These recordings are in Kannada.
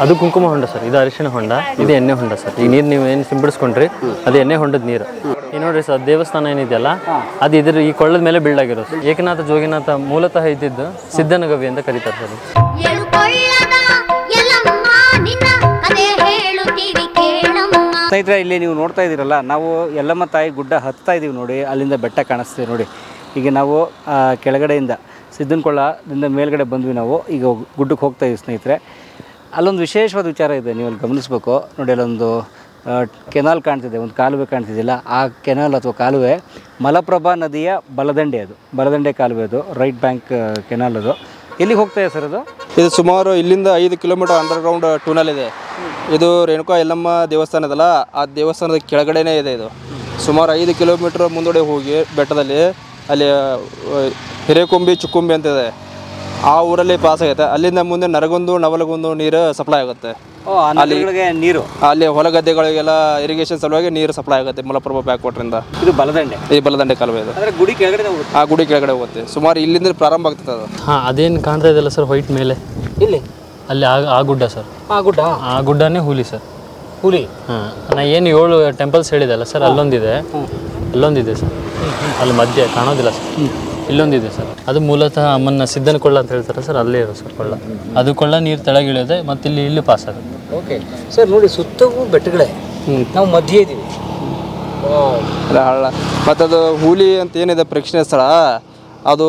ಅದು ಕುಂಕುಮ ಹೊಂಡ ಸರ್, ಇದು ಅರಿಶಿಣ ಹೊಂಡ, ಇದು ಎಣ್ಣೆ ಹೊಂಡ ಸರ್. ಈ ನೀರು ನೀವು ಏನು ಸಿಂಪಡಿಸ್ಕೊಂಡ್ರಿ ಅದು ಎಣ್ಣೆ ಹೊಂಡದ ನೀರು. ಈ ನೋಡ್ರಿ ಸರ್, ದೇವಸ್ಥಾನ ಏನಿದೆಯಲ್ಲ ಅದು ಇದ್ರ ಈ ಕೊಳ್ಳದ ಮೇಲೆ ಬಿಲ್ಡ್ ಆಗಿರೋದು. ಏಕನಾಥ ಜೋಗಿನಾಥ ಮೂಲತಃ ಇದ್ದಿದ್ದು ಸಿದ್ಧನಗವಿ ಅಂತ ಕರೀತಾರೆ ಸರ್. ಸ್ನೇಹಿತರೆ, ಇಲ್ಲಿ ನೀವು ನೋಡ್ತಾ ಇದ್ದೀರಲ್ಲ, ನಾವು ಯಲ್ಲಮ್ಮ ತಾಯಿ ಗುಡ್ಡ ಹತ್ತಾ ಇದ್ದೀವಿ ನೋಡಿ. ಅಲ್ಲಿಂದ ಬೆಟ್ಟ ಕಾಣಿಸ್ತೀವಿ ನೋಡಿ. ಈಗ ನಾವು ಕೆಳಗಡೆಯಿಂದ ಸಿದ್ದನಕೊಳ್ಳದಿಂದ ಮೇಲ್ಗಡೆ ಬಂದ್ವಿ. ನಾವು ಈಗ ಗುಡ್ಡಕ್ಕೆ ಹೋಗ್ತಾ ಇದ್ದೀವಿ ಸ್ನೇಹಿತರೆ. ಅಲ್ಲೊಂದು ವಿಶೇಷವಾದ ವಿಚಾರ ಇದೆ, ನೀವು ಅಲ್ಲಿ ಗಮನಿಸಬೇಕು ನೋಡಿ. ಅಲ್ಲೊಂದು ಕೆನಾಲ್ ಕಾಣ್ತಿದೆ, ಒಂದು ಕಾಲುವೆ ಕಾಣ್ತಿದ್ದಿಲ್ಲ. ಆ ಕೆನಾಲ್ ಅಥವಾ ಕಾಲುವೆ ಮಲಪ್ರಭಾ ನದಿಯ ಬಲದಂಡೆ, ಅದು ಬಲದಂಡೆ ಕಾಲುವೆ, ಅದು ರೈಟ್ ಬ್ಯಾಂಕ್ ಕೆನಾಲ್. ಅದು ಎಲ್ಲಿಗೆ ಹೋಗ್ತಾ ಇದೆ ಸರ್? ಇದು ಸುಮಾರು ಇಲ್ಲಿಂದ 5 ಕಿಲೋಮೀಟರ್ ಅಂಡರ್ಗ್ರೌಂಡ್ ಟೂನಲ್ ಇದೆ. ಇದು ರೇಣುಕಾ ಯಲ್ಲಮ್ಮ ದೇವಸ್ಥಾನ ಇದಲ್ಲ, ಆ ದೇವಸ್ಥಾನದ ಕೆಳಗಡೆನೇ ಇದೆ. ಇದು ಸುಮಾರು 5 ಕಿಲೋಮೀಟರ್ ಮುಂದಡೆ ಹೋಗಿ ಬೆಟ್ಟದಲ್ಲಿ ಅಲ್ಲಿ ಹಿರೇಕೊಂಬಿ ಚುಕ್ಕುಂಬಿ ಅಂತಿದೆ, ಆ ಊರಲ್ಲಿ ಪಾಸ್ ಆಗುತ್ತೆ. ಅಲ್ಲಿಂದ ಮುಂದೆ ನರಗುಂದು ನವಲಗುಂದು ನೀರು ಸಪ್ಲೈ ಆಗುತ್ತೆ. ಅಲ್ಲಿ ನೀರು ಅಲ್ಲಿ ಹೊಲ ಗದ್ದೆಗಳಿಗೆಲ್ಲ ಇರಿಗೇಷನ್ ಸಲುವಾಗಿ ನೀರು ಸಪ್ಲೈ ಆಗುತ್ತೆ ಮಲಪ್ರಭಾ ಬ್ಯಾಕ್ ವಾಟರಿಂದ. ಇದು ಬಲದಂಡೆ, ಈ ಬಲದಂಡೆ ಕಾಲುವೆ ಇದು. ಗುಡಿ ಕೆಳಗಡೆ ಹೋಗುತ್ತೆ. ಆ ಗುಡಿ ಕೆಳಗಡೆ ಹೋಗುತ್ತೆ. ಸುಮಾರು ಇಲ್ಲಿಂದ ಪ್ರಾರಂಭ ಆಗ್ತದೆ ಅದು. ಅದೇನು ಕಾಣ್ತಾ ಇದೆಯಲ್ಲ ಸರ್ ವೈಟ್ ಮೇಲೆ, ಇಲ್ಲಿ ಅಲ್ಲಿ ಆ ಗುಡ್ಡ ಸರ್. ಆ ಗುಡ್ಡನೇ ಹುಲಿ ಸರ್. ಹುಲಿ? ನಾ ಏನು 7 ಟೆಂಪಲ್ಸ್ ಹೇಳಿದೆಲ್ಲ ಸರ್, ಅಲ್ಲೊಂದಿದೆ ಸರ್. ಅಲ್ಲಿ ಮಧ್ಯೆ ಕಾಣೋದಿಲ್ಲ ಸರ್, ಇಲ್ಲೊಂದಿದೆ ಸರ್. ಅದು ಮೂಲತಃ ಅಮ್ಮನ ಸಿದ್ದನ ಕೊಳ್ಳ ಅಂತ ಹೇಳ್ತಾರೆ ಸರ್, ಅಲ್ಲೇ ಇರೋ ಸರ್ ಕೊಳ್ಳ. ಅದು ಕೊಳ್ಳ ನೀರು ತೆಳಗಿಳಿಯೋದೆ, ಮತ್ತು ಇಲ್ಲಿ ಪಾಸ್ ಆಗುತ್ತೆ. ಓಕೆ ಸರ್, ನೋಡಿ ಸುತ್ತವೂ ಬೆಟ್ಟಗಳೇ, ನಾವು ಮಧ್ಯೆ ಇದ್ದೀವಿ. ಹಳ್ಳ. ಮತ್ತು ಅದು ಹುಲಿ ಅಂತ ಏನಿದೆ ಪ್ರೇಕ್ಷಣೀಯ ಸ್ಥಳ, ಅದು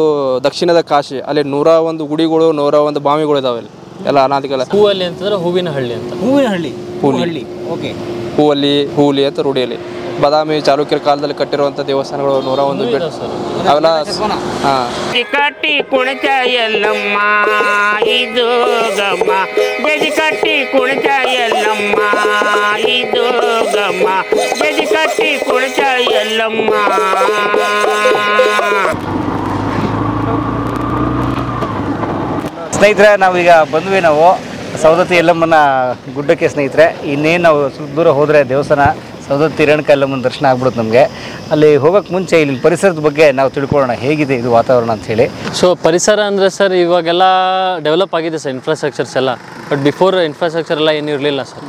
ದಕ್ಷಿಣದ ಕಾಶಿ. ಅಲ್ಲಿ 101 ಗುಡಿಗಳು, 101 ಬಾವಿಗಳು ಇದಾವೆ ಅಲ್ಲಿ ಎಲ್ಲ ಅನಾದಿಕಾಲ. ಹೂವಲ್ಲಿ ಅಂತಂದ್ರೆ ಹೂವಿನ ಹಳ್ಳಿ ಅಂತ. ಹೂವಿನ ಓಕೆ. ಹೂಲಿ ಅಂತ ರೂಢಿಯಲ್ಲಿ ಬಾದಾಮಿ ಚಾಲುಕ್ಯರ ಕಾಲದಲ್ಲಿ ಕಟ್ಟಿರುವಂಥ ದೇವಸ್ಥಾನಗಳು 101 ಅವೆಲ್ಲ. ಕಟ್ಟಿ ಕುಣಿತ ಯಲ್ಲಮ್ಮ ಇದು ಗಮ್ಮ, ಗಜಿ ಕಟ್ಟಿ ಕುಣಿತ ಯಲ್ಲಮ್ಮ ಇದು ಗಮ್ಮ, ಗಜಿ ಕಟ್ಟಿ ಕುಣಿತ ಯಲ್ಲಮ್ಮ. ಸ್ನೇಹಿತರೆ, ನಾವೀಗ ಬಂದ್ವಿ ನಾವು ಸವದತ್ತಿ ಯಲ್ಲಮ್ಮನ ಗುಡ್ಡಕ್ಕೆ ಸ್ನೇಹಿತರೆ. ಇನ್ನೇನು ನಾವು ಸ್ವಲ್ಪ ದೂರ ಹೋದರೆ ದೇವಸ್ಥಾನ ಸವದತ್ತಿ ರೇಣುಕಾ ಯಲ್ಲಮ್ಮನ ದರ್ಶನ ಆಗ್ಬಿಡುತ್ತೆ ನಮಗೆ. ಅಲ್ಲಿ ಹೋಗೋಕ್ಕೆ ಮುಂಚೆ ಇಲ್ಲಿ ಪರಿಸರದ ಬಗ್ಗೆ ನಾವು ತಿಳ್ಕೊಳ್ಳೋಣ, ಹೇಗಿದೆ ಇದು ವಾತಾವರಣ ಅಂಥೇಳಿ. ಸೊ ಪರಿಸರ ಅಂದರೆ ಸರ್ ಇವಾಗೆಲ್ಲ ಡೆವಲಪ್ ಆಗಿದೆ ಸರ್, ಇನ್ಫ್ರಾಸ್ಟ್ರಕ್ಚರ್ಸ್ ಎಲ್ಲ. ಬಟ್ ಬಿಫೋರ್ ಇನ್ಫ್ರಾಸ್ಟ್ರಕ್ಚರ್ ಎಲ್ಲ ಏನೂ ಇರಲಿಲ್ಲ ಸರ್.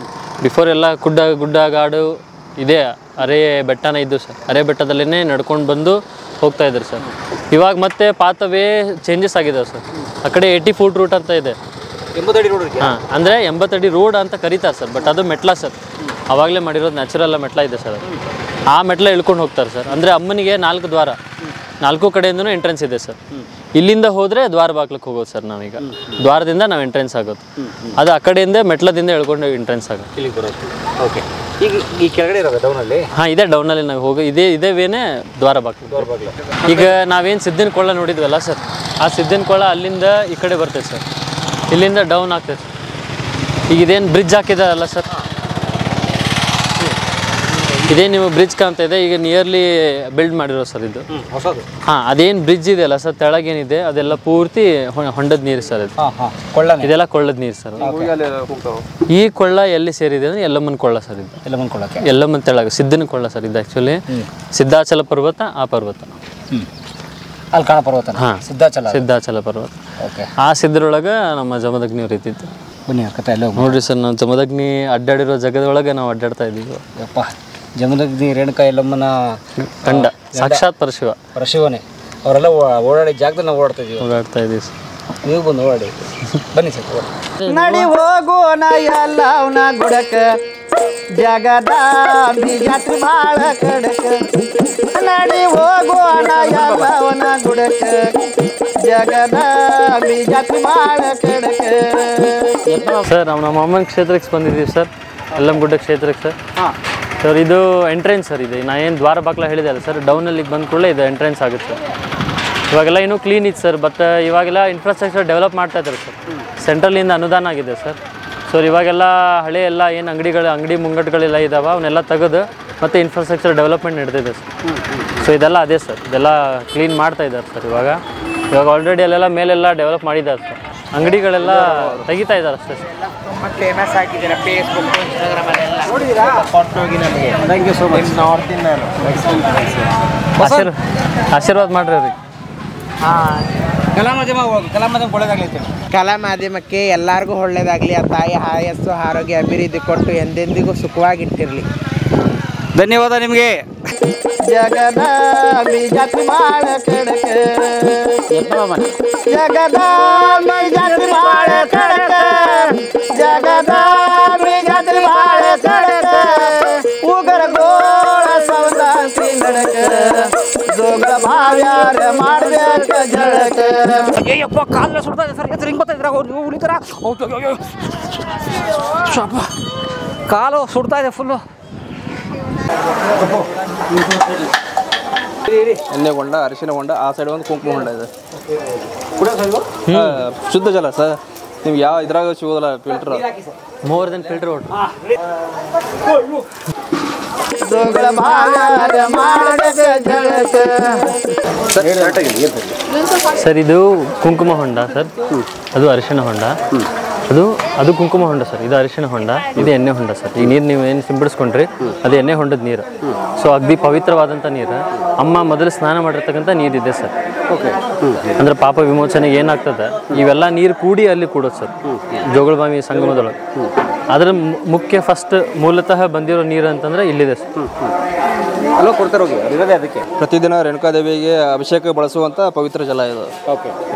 ಬಿಫೋರ್ ಎಲ್ಲ ಗುಡ್ಡ ಗಾಡು ಇದೆ, ಅರೆ ಬೆಟ್ಟನೇ ಇದ್ದು ಸರ್. ಅರೆ ಬೆಟ್ಟದಲ್ಲೇ ನಡ್ಕೊಂಡು ಬಂದು ಹೋಗ್ತಾ ಇದ್ರು ಸರ್. ಇವಾಗ ಮತ್ತೆ ಪಾತವೇ ಚೇಂಜಸ್ ಆಗಿದ್ದಾವೆ ಸರ್. ಆ ಕಡೆ 80 ಫೂಟ್ ರೂಟ್ ಅಂತ ಇದೆ. 80 ಅಡಿ ರೋಡ್? ಹಾಂ, ಅಂದರೆ 80 ಅಡಿ ರೋಡ್ ಅಂತ ಕರೀತಾರೆ ಸರ್. ಬಟ್ ಅದು ಮೆಟ್ಲ ಸರ್, ಆವಾಗಲೇ ಮಾಡಿರೋದು ನ್ಯಾಚುರಲ್ ಮೆಟ್ಲ ಇದೆ ಸರ್. ಅದು ಆ ಮೆಟ್ಲ ಇಳ್ಕೊಂಡು ಹೋಗ್ತಾರೆ ಸರ್. ಅಂದರೆ ಅಮ್ಮನಿಗೆ 4 ದ್ವಾರ, 4 ಕಡೆಯಿಂದನೂ ಎಂಟ್ರೆನ್ಸ್ ಇದೆ ಸರ್. ಇಲ್ಲಿಂದ ಹೋದರೆ ದ್ವಾರ ಬಾಗ್ಲಕ್ಕೆ ಹೋಗೋದು ಸರ್. ನಾವೀಗ ದ್ವಾರದಿಂದ ನಾವು ಎಂಟ್ರೆನ್ಸ್ ಆಗೋದು, ಅದು ಆ ಕಡೆಯಿಂದ ಮೆಟ್ಲದಿಂದ ಇಳ್ಕೊಂಡು ಎಂಟ್ರೆನ್ಸ್ ಆಗೋದು. ಇಲ್ಲಿಗೆ ಬರೋದು. ಓಕೆ. ಈಗ ಈ ಕೆಳಗಡೆ ಇರೋದು ಡೌನಲ್ಲಿ? ಹಾಂ, ಇದೇ ಡೌನಲ್ಲಿ ನಾವು ಹೋಗಿ ಇದೇ ವೇನೇ ದ್ವಾರ ಬಾಗ್ಲು. ಈಗ ನಾವೇನು ಸಿದ್ದನ ಕೊಳ್ಳ ನೋಡಿದ್ವಲ್ಲ ಸರ್, ಆ ಸಿದ್ದನ ಕೊಳ್ಳ ಅಲ್ಲಿಂದ ಈ ಕಡೆ ಬರ್ತೈತೆ ಸರ್, ಇಲ್ಲಿಂದ ಡೌನ್ ಆಗ್ತೈತೆ. ಈಗ ಇದೇನು ಬ್ರಿಡ್ಜ್ ಹಾಕಿದಾರಲ್ಲ ಸರ್, ಇದೇ ನೀವು ಬ್ರಿಡ್ಜ್ ಕಾಣ್ತಾ ಇದೆ, ಈಗ ನಿಯರ್ಲಿ ಬಿಲ್ಡ್ ಮಾಡಿರೋ ಸರ್ ಇದು ಹೊಸದು. ಹಾಂ, ಅದೇನು ಬ್ರಿಡ್ಜ್ ಇದೆಯಲ್ಲ ಸರ್, ತೆಳಗೇನಿದೆ ಅದೆಲ್ಲ ಪೂರ್ತಿ ಹೊಂಡದ ನೀರು ಸರ್. ಇದು ಇದೆಲ್ಲ ಕೊಳ್ಳದ ನೀರು ಸರ್. ಈ ಕೊಳ್ಳ ಎಲ್ಲಿ ಸೇರಿದೆ ಅಂದರೆ ಯಲ್ಲಮ್ಮನ ಕೊಳ್ಳ ಸರ್. ಇದು ಯಲ್ಲಮ್ಮನ ತೆಳಗ ಸಿದ್ದನ ಕೊಳ್ಳ ಸರ್. ಇದು ಆ್ಯಕ್ಚುಲಿ ಸಿದ್ಧಾಚಲ ಪರ್ವತ, ಆ ಪರ್ವತ ಅಲ್ಲಿ ಕಾಣ ಪರ್ವತ. ಹಾಂ, ಸಿದ್ಧಾಚಲ ಪರ್ವತ. ಓಕೆ. ಆ ಸಿದ್ಧರೊಳಗೆ ನಮ್ಮ ಜಮದಗ್ನಿಯವ್ರು ಇದ್ದಿತ್ತು. ಬನ್ನಿ ಕತೆ ಎಲ್ಲ ನೋಡ್ರಿ ಸರ್, ನಾವು ಜಮದಗ್ನಿ ಅಡ್ಡಾಡಿರೋ ಜಾಗದೊಳಗೆ ನಾವು ಅಡ್ಡಾಡ್ತಾ ಇದ್ದೀವಿ. ಯಪ್ಪ, ಜಮದಗ್ನಿ ರೇಣುಕಾ ಯಲ್ಲಮ್ಮನ ಕಂಡ ಸಾಕ್ಷಾತ್ ಪರಶಿವನೇ. ಅವರೆಲ್ಲ ಓಡಾಡಿ ಜಾಗದಲ್ಲಿ ನಾವು ಓಡಾಡ್ತಾ ಇದ್ದೀವಿ ಸರ್. ನೀವು ಬಂದು ಓಡಾಡಿ ಬನ್ನಿ ಸರ್. ನಡಿ ಹೋಗೋಣ ಎಲ್ಲವನ ಗುಡಕ, ಜಗದ ಜಾತ್ರೆ ಭಾಳ ಕಡಕ. ನಡಿ ಹೋಗೋಣ ಎಲ್ಲವನ ಗುಡಕ, ಜಗದ ಜಾತ್ರೆ ಭಾಳ ಕಡಕ. ಸರ್ ನಾವು ನಮ್ಮ ಅಮ್ಮನ ಕ್ಷೇತ್ರಕ್ಕೆ ಬಂದಿದ್ದೀವಿ ಸರ್, ಯಲ್ಲಮ್ಮಗುಡ್ಡ ಕ್ಷೇತ್ರಕ್ಕೆ ಸರ್. ಸರ್ ಇದು ಎಂಟ್ರೆನ್ಸ್ ಸರ್. ಇದು ನಾ ಏನು ದ್ವಾರ ಬಾಕ್ಲ ಹೇಳಿದೆ ಅಲ್ಲ ಸರ್, ಡೌನಲ್ಲಿ ಬಂದ ಕೂಡಲೇ ಇದು ಎಂಟ್ರೆನ್ಸ್ ಆಗುತ್ತೆ ಸರ್. ಇವಾಗೆಲ್ಲ ಇನ್ನೂ ಕ್ಲೀನ್ ಇತ್ತು ಸರ್, ಬಟ್ ಇವಾಗೆಲ್ಲ ಇನ್ಫ್ರಾಸ್ಟ್ರಕ್ಚರ್ ಡೆವಲಪ್ ಮಾಡ್ತಾ ಇದ್ದಾರೆ ಸರ್. ಸೆಂಟ್ರಲಿಂದ ಅನುದಾನ ಆಗಿದೆ ಸರ್. ಸೊ ಇವಾಗೆಲ್ಲ ಹಳೆ ಎಲ್ಲ ಏನು ಅಂಗಡಿ ಮುಂಗಟ್ಟುಗಳೆಲ್ಲ ಇದ್ದಾವೆ ಅವನ್ನೆಲ್ಲ ತೆಗೆದು ಮತ್ತು ಇನ್ಫ್ರಾಸ್ಟ್ರಕ್ಚರ್ ಡೆವಲಪ್ಮೆಂಟ್ ನಡೆದಿದೆ ಸರ್. ಸೊ ಇದೆಲ್ಲ ಅದೇ ಸರ್, ಇದೆಲ್ಲ ಕ್ಲೀನ್ ಮಾಡ್ತಾ ಇದ್ದಾರೆ ಸರ್. ಇವಾಗ ಆಲ್ರೆಡಿ ಅಲ್ಲೆಲ್ಲ ಮೇಲೆಲ್ಲ ಡೆವಲಪ್ ಮಾಡಿದ್ದಾರೆ ಸರ್. ಅಂಗಡಿಗಳೆಲ್ಲ ತೆಗಿತಾ ಇದ್ದಾರೆ ಅಷ್ಟೇ ಸರ್. ಫೇಮಸ್ ಆಗಿದ್ದೀರಾ ಫೇಸ್ಬುಕ್, ಇನ್ಸ್ಟಾಗ್ರಾಮಲ್ಲೆಲ್ಲ ನೋಡಿದ್ದೀರಾ? Thank you so much. ಆಶೀರ್ವಾದ ಮಾಡ್ರಿ ಅವ್ರಿಗೆ. ಕಲಾ ಮಾಧ್ಯಮ ಒಳ್ಳೆದಾಗ್ಲೈತೆ. ಕಲಾ ಮಾಧ್ಯಮಕ್ಕೆ ಎಲ್ಲರಿಗೂ ಒಳ್ಳೆಯದಾಗಲಿ. ಆ ತಾಯಿ ಆಯಸ್ಸು ಆರೋಗ್ಯ ಅಭಿವೃದ್ಧಿ ಕೊಟ್ಟು ಎಂದೆಂದಿಗೂ ಸುಖವಾಗಿಟ್ಟಿರಲಿ. ಧನ್ಯವಾದ ನಿಮಗೆ. ಜಗದಾಂಬಿ ಜಾತ್ರೆ ಬಾಳ ಕಡಕ ಜಗದಾಂಬಿ ಜಾತ್ರೆ ಬಾಳ ಕಡಕ ಜಗದಾಂಬಿ ಜಾತ್ರೆ ಬಾಳ ಕಡಕ ಉಗರ ಗೋಳ ಸೌದಾಂತಿ ನಡಕ ಜೋಗಳ ಭಾವ್ಯಾರ ಮಾಡ್ಬೇಕ ಜಳಕ. ಅಯ್ಯಪ್ಪ ಕಾಲ ಸುಡ್ತಾ ಇದೆ ಸರ್. ಹೆಸರು ಹಿಂಗೆ ಬರ್ತಾ ಇದ್ರ ನೀವು ಉಳಿತಾರ. ಕಾಲು ಸುಡ್ತಾ ಇದೆ ಫುಲ್ಲು. ಎಣ್ಣೆ ಹೊಂಡ, ಅರಿಶಿನ ಹೊಂಡ, ಆ ಸೈಡ್ ಒಂದು ಕುಂಕುಮ ಹೊಂಡ ಇದೆ. ಶುದ್ಧ ಜಲ ಸರ್. ನಿಮ್ಗೆ ಯಾವ ಇದ್ರಾಗ ಸಿಗೋದಿಲ್ಲ filter. More than filter water. ಜೋಗಳ ಭಾವ್ಯಾರ ಮಾಡ್ಬೇಕ ಜಳಕ. ಸರ್ ಇದು ಕುಂಕುಮ ಹೊಂಡ ಸರ್, ಅದು ಅರಿಶಿಣ ಹೊಂಡ, ಅದು ಕುಂಕುಮ ಹೊಂಡ ಸರ್, ಇದು ಅರಿಶಿಣ ಹೊಂಡ, ಇದು ಎಣ್ಣೆ ಹೊಂಡ ಸರ್. ಈ ನೀರು ನೀವು ಏನು ಸಿಂಪಡಿಸ್ಕೊಂಡ್ರಿ ಅದು ಎಣ್ಣೆ ಹೊಂಡದ ನೀರು. ಸೊ ಅಗ್ದಿ ಪವಿತ್ರವಾದಂಥ ನೀರು. ಅಮ್ಮ ಮೊದಲು ಸ್ನಾನ ಮಾಡಿರ್ತಕ್ಕಂಥ ನೀರಿದೆ ಸರ್. ಅಂದ್ರೆ ಪಾಪ ವಿಮೋಚನೆಗೆ ಏನಾಗ್ತದೆ ಇವೆಲ್ಲ ನೀರು ಕೂಡಿ ಅಲ್ಲಿ ಕೂಡೋದು ಸರ್, ಜೋಗಳಬಾವಿ ಸಂಗಮದೊಳಗೆ. ಅದರ ಮುಖ್ಯ ಫಸ್ಟ್ ಮೂಲತಃ ಬಂದಿರೋ ನೀರು ಅಂತಂದ್ರೆ ಇಲ್ಲಿದೆ ಸರ್. ಅಲ್ಲೋ ಕೊಡ್ತಾರೆ ಹೋಗಿ ಇರೋದೇ ಅದಕ್ಕೆ. ಪ್ರತಿದಿನ ರೇಣುಕಾದೇವಿಗೆ ಅಭಿಷೇಕ ಬಳಸುವಂಥ ಪವಿತ್ರ ಜಲ ಇದು.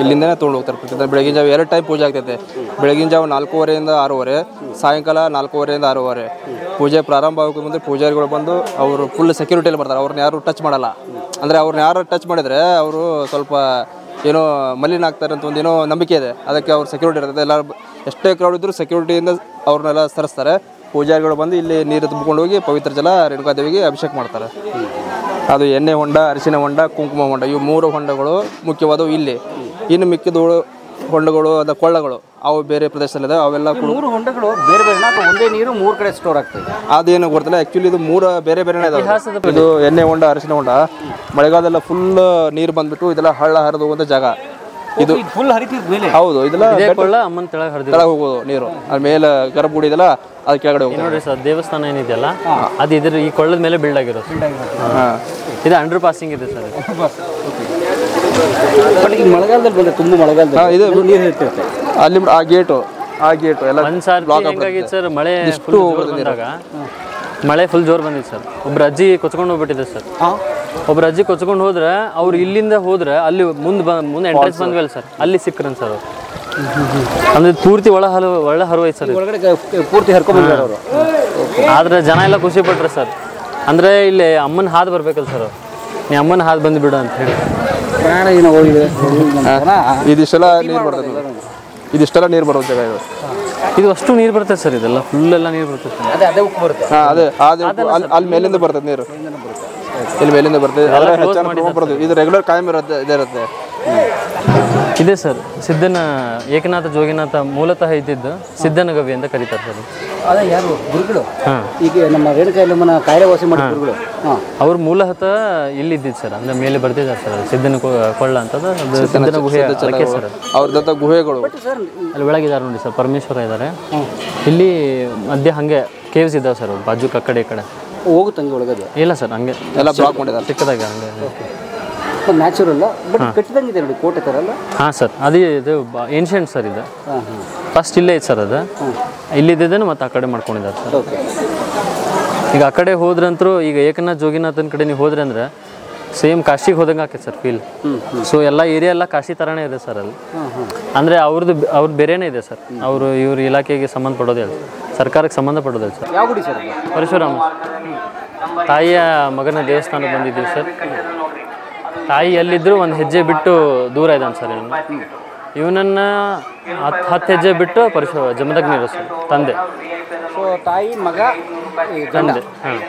ಇಲ್ಲಿಂದನೇ ತೊಗೊಂಡು ಹೋಗ್ತಾರೆ ಪ್ರತಿದಿನ. ಬೆಳಗಿನ ಜಾವ 2 ಟೈಮ್ ಪೂಜೆ ಆಗ್ತೈತೆ. ಬೆಳಗಿನ ಜಾವ 4:15 6:30, ಸಾಯಂಕಾಲ 4:15 6:30 ಪೂಜೆ ಪ್ರಾರಂಭ ಆಗೋಕೆ ಮುಂದೆ ಪೂಜಾರಿಗಳು ಬಂದು ಅವರು ಫುಲ್ ಸೆಕ್ಯೂರಿಟಿಯಲ್ಲಿ ಬರ್ತಾರೆ. ಅವ್ರನ್ನ ಯಾರು ಟಚ್ ಮಾಡಲ್ಲ. ಅಂದರೆ ಅವ್ರನ್ನ ಯಾರು ಟಚ್ ಮಾಡಿದರೆ ಅವರು ಸ್ವಲ್ಪ ಏನೋ ಮಲಿನ ಆಗ್ತಾರೆ ಅಂತ ಒಂದೇನೋ ನಂಬಿಕೆ ಇದೆ. ಅದಕ್ಕೆ ಅವ್ರು ಸೆಕ್ಯೂರಿಟಿ ಇರ್ತದೆ. ಎಲ್ಲ ಎಷ್ಟೇ ಕ್ರೌಡ್ ಇದ್ದರೂ ಸೆಕ್ಯೂರಿಟಿಯಿಂದ ಅವ್ರನ್ನೆಲ್ಲ ಸರಿಸ್ತಾರೆ. ಪೂಜಾರಿಗಳು ಬಂದು ಇಲ್ಲಿ ನೀರು ತುಂಬಿಕೊಂಡು ಹೋಗಿ ಪವಿತ್ರ ಜಲ ರೇಣುಕಾದೇವಿಗೆ ಅಭಿಷೇಕ ಮಾಡ್ತಾರೆ. ಅದು ಎಣ್ಣೆ ಹೊಂಡ, ಅರಿಶಿನ ಹೊಂಡ, ಕುಂಕುಮ ಹೊಂಡ, ಇವು 3 ಹೊಂಡಗಳು ಮುಖ್ಯವಾದವು ಇಲ್ಲಿ. ಇನ್ನು ಮಿಕ್ಕಿದವು ಹೊಂಡಗಳು, ಅದು ಕೊಳ್ಳಗಳು, ಅವು ಬೇರೆ ಪ್ರದೇಶದಲ್ಲಿದೆ. ಅವೆಲ್ಲ 3 ಹೊಂಡಗಳು ಬೇರೆ ಬೇರೆ ಒಂದೇ ನೀರು 3 ಕಡೆ ಸ್ಟೋರ್ ಆಗ್ತದೆ. ಅದೇನು ಗೊತ್ತಿಲ್ಲ. ಆ್ಯಕ್ಚುಲಿ ಇದು 3 ಬೇರೆ ಬೇರೆನೇ ಇದಾವೆ. ಇದು ಎಣ್ಣೆ ಹೊಂಡ, ಅರಿಶಿನ ಹೊಂಡ. ಮಳೆಗಾಲದಲ್ಲ ಫುಲ್ ನೀರು ಬಂದ್ಬಿಟ್ಟು ಇದೆಲ್ಲ ಹಳ್ಳ ಹರಿದು ಹೋಗುವಂಥ ಜಾಗ ಇದು. ಫುಲ್ ಹರಿತಿದ್ ಮೇಲೆ. ಹೌದು, ಇದೆಲ್ಲ ಅಮ್ಮನ ತೆಳಗೆ ಹೋಗೋದು ನೀರು. ಅದ್ರ ಮೇಲೆ ಗರ್ಭಗುಡಿ ಇದೆಲ್ಲ ಅದು ಕೆಳಗಡೆ ಹೋಗೋದು. ನೋಡ್ರಿ ಸರ್, ದೇವಸ್ಥಾನ ಏನಿದೆಯಲ್ಲ ಅದು ಇದ್ರ ಈ ಕೊಳ್ಳದ ಮೇಲೆ ಬಿಲ್ಡ್ ಆಗಿರೋದು. ಇದು ಅಂಡರ್ ಪಾಸಿಂಗ್ ಇದೆ ಸರ್. ಈಗ ಮಳೆಗಾಲದಲ್ಲಿ ಬಂದರೆ ತುಂಬ ಮಳೆಗಾಲದಲ್ಲಿ ಇದು ನೀರು ಇರ್ತಿರುತ್ತೆ ಅಲ್ಲಿ. ಆ ಗೇಟು ಎಲ್ಲ ಹೆಂಗಾಗಿತ್ತು ಸರ್, ಮಳೆ ಬಂದಾಗ ಮಳೆ ಫುಲ್ ಜೋರು ಬಂದಿತ್ತು ಸರ್. ಒಬ್ರು ಅಜ್ಜಿ ಕೊಚ್ಕೊಂಡು ಹೋಗ್ಬಿಟ್ಟಿದೆ ಸರ್. ಒಬ್ರು ಅಜ್ಜಿ ಕೊಚ್ಕೊಂಡು ಹೋದ್ರೆ ಅವ್ರು ಇಲ್ಲಿಂದ ಹೋದ್ರೆ ಅಲ್ಲಿ ಮುಂದೆ ಎಂಟ್ರೆನ್ಸ್ ಬಂದ್ವಲ್ಲ ಸರ್, ಅಲ್ಲಿ ಸಿಕ್ಕ್ರನ್ ಸರ್ ಅವ್ರು. ಅಂದ್ರೆ ಪೂರ್ತಿ ಒಳ ಹರಿವೈತೆ ಸರ್. ಒಳಗಡೆ ಪೂರ್ತಿ ಹರ್ಕೊಂಡ್ಬಂದಿದ್ದಾರೆ ಅವರು. ಆದ್ರೆ ಜನ ಎಲ್ಲ ಖುಷಿ ಪಟ್ರು ಸರ್. ಅಂದ್ರೆ ಇಲ್ಲಿ ಅಮ್ಮನ ಹಾದು ಬರ್ಬೇಕಲ್ಲ ಸರ್, ನೀ ಅಮ್ಮನ ಹಾದು ಬಂದು ಬಿಡು ಅಂತ ಹೇಳಿ. ಪ್ರಾಣ ಏನೋ ಹೋಗಿದೆ. ಇದಿಷ್ಟೆಲ್ಲ ನೀರು ಬರ್ತದೆ. ಇದಿಷ್ಟೆಲ್ಲ ನೀರು ಬರೋ ಜಾಗ ಇದು. ಇದು ಅಷ್ಟು ನೀರು ಬರ್ತದೆ ಸರ್. ಇದೆಲ್ಲ ಫುಲ್ ಎಲ್ಲ ನೀರು ಬರ್ತದೆ ಸರ್. ಅದೇ ಉಪ್ಪು ಬರುತ್ತೆ. ಅಲ್ಲಿ ಮೇಲಿಂದ ಬರ್ತದೆ ನೀರು. ಇಲ್ಲಿ ಮೇಲಿಂದ ಬರ್ತದೆ. ಇದು ರೆಗ್ಯುಲರ್ ಕಾಯಂ ಇರುತ್ತೆ. ಇದೆ ಸರ್. ಸಿದ್ದನ ಏಕನಾಥ ಜೋಗಿನಾಥ ಮೂಲತಃ ಇದ್ದಿದ್ದು ಸಿದ್ದನ ಗವಿ ಅಂತ ಕರೀತಾರೆ ಸರ್. ಅದೇ ಯಾರು ಗುರುಗಳು? ಈಗ ನಮ್ಮ ರೇಣುಕಾ ಯಲ್ಲಮ್ಮನ ಕಾಯಿಲೆ ವಾಸಿ ಮಾಡಿದ ಗುರುಗಳು. ಅವ್ರು ಮೂಲತಃ ಇಲ್ಲಿದ್ದಿದ್ದು ಸರ್. ಅಂದ್ರೆ ಮೇಲೆ ಬರ್ತಿದ್ದಾರೆ ಸರ್. ಸಿದ್ದನ ಕೊಳ್ಳ ಅಂತದ್ದು, ಅದು ಸಿದ್ದನ ಗುಹೆ ಸರ್. ಅವ್ರದ್ದು ಗುಹೆಗಳು ಅಲ್ಲಿ ಒಳಗಿದ್ದಾರೆ ನೋಡಿ ಸರ್. ಪರಮೇಶ್ವರ ಇದ್ದಾರೆ ಇಲ್ಲಿ. ಮಧ್ಯೆ ಹಂಗೆ ಕೇವ್ಸ್ ಇದ್ದಾವೆ ಸರ್. ಬಾಜು ಕಡೆ ಈ ಕಡೆ ಹೋಗುತ್ತಂಗೆ ಒಳಗಡೆ ಇಲ್ಲ ಸರ್. ಹಂಗೆ ಎಲ್ಲ ಬ್ಲಾಕ್ ಮಾಡಿದ್ದಾರೆ ಚಿಕ್ಕದಾಗಿ ಹಂಗೆ. ನ್ಯಾಚುರಲ್ ಬಟ್ ಕಟ್ಟಿದಂಗಿದೆ ನೋಡಿ, ಕೋಟೆ ಥರ ಅಲ್ಲ? ಹಾಂ ಸರ್. ಇದು ಏನ್ಷಿಯಂಟ್ ಸರ್. ಇದು ಫಸ್ಟ್ ಇಲ್ಲೇ ಐತೆ ಸರ್. ಅದು ಇಲ್ಲಿದ್ದೇನು ಮತ್ತು ಆ ಕಡೆ ಮಾಡ್ಕೊಂಡಿದ್ದಾರೆ ಸರ್. ಈಗ ಆ ಕಡೆ ಹೋದ್ರಂತರೂ ಈಗ ಏಕನಾಥ್ ಜೋಗಿನಾಥನ ಕಡೆ ನೀವು ಹೋದ್ರೆ ಅಂದ್ರೆ ಸೇಮ್ ಕಾಶಿಗೆ ಹೋದಂಗೆ ಆಕೈತೆ ಸರ್ ಫೀಲ್. ಸೊ ಎಲ್ಲ ಏರಿಯಾ ಎಲ್ಲ ಕಾಶಿ ಥರನೇ ಇದೆ ಸರ್ ಅಲ್ಲಿ. ಅಂದರೆ ಅವ್ರದ್ದು ಬೇರೆನೇ ಇದೆ ಸರ್. ಇವ್ರ ಇಲಾಖೆಗೆ ಸಂಬಂಧಪಡೋದೇ ಅಲ್ಲ, ಸರ್ಕಾರಕ್ಕೆ ಸಂಬಂಧಪಡೋದಿಲ್ಲ ಸರ್. ಯಾವ ಗುಡಿ ಸರ್? ಪರಶುರಾಮ ತಾಯಿಯ ಮಗನ ದೇವಸ್ಥಾನಕ್ಕೆ ಬಂದಿದ್ದೀವಿ ಸರ್. ತಾಯಿ ಎಲ್ಲಿದ್ದರೂ ಒಂದು ಹೆಜ್ಜೆ ಬಿಟ್ಟು ದೂರ ಇದ್ದಾನೆ ಸರ್. ಇವನನ್ನು 10 ಹೆಜ್ಜೆ ಬಿಟ್ಟು ಜಮದಗ್ನಿ ಇರೋ ಸರ್ ತಂದೆ. ಸೊ ತಾಯಿ ಮಗ ತಂದೆ. ಹಾಂ.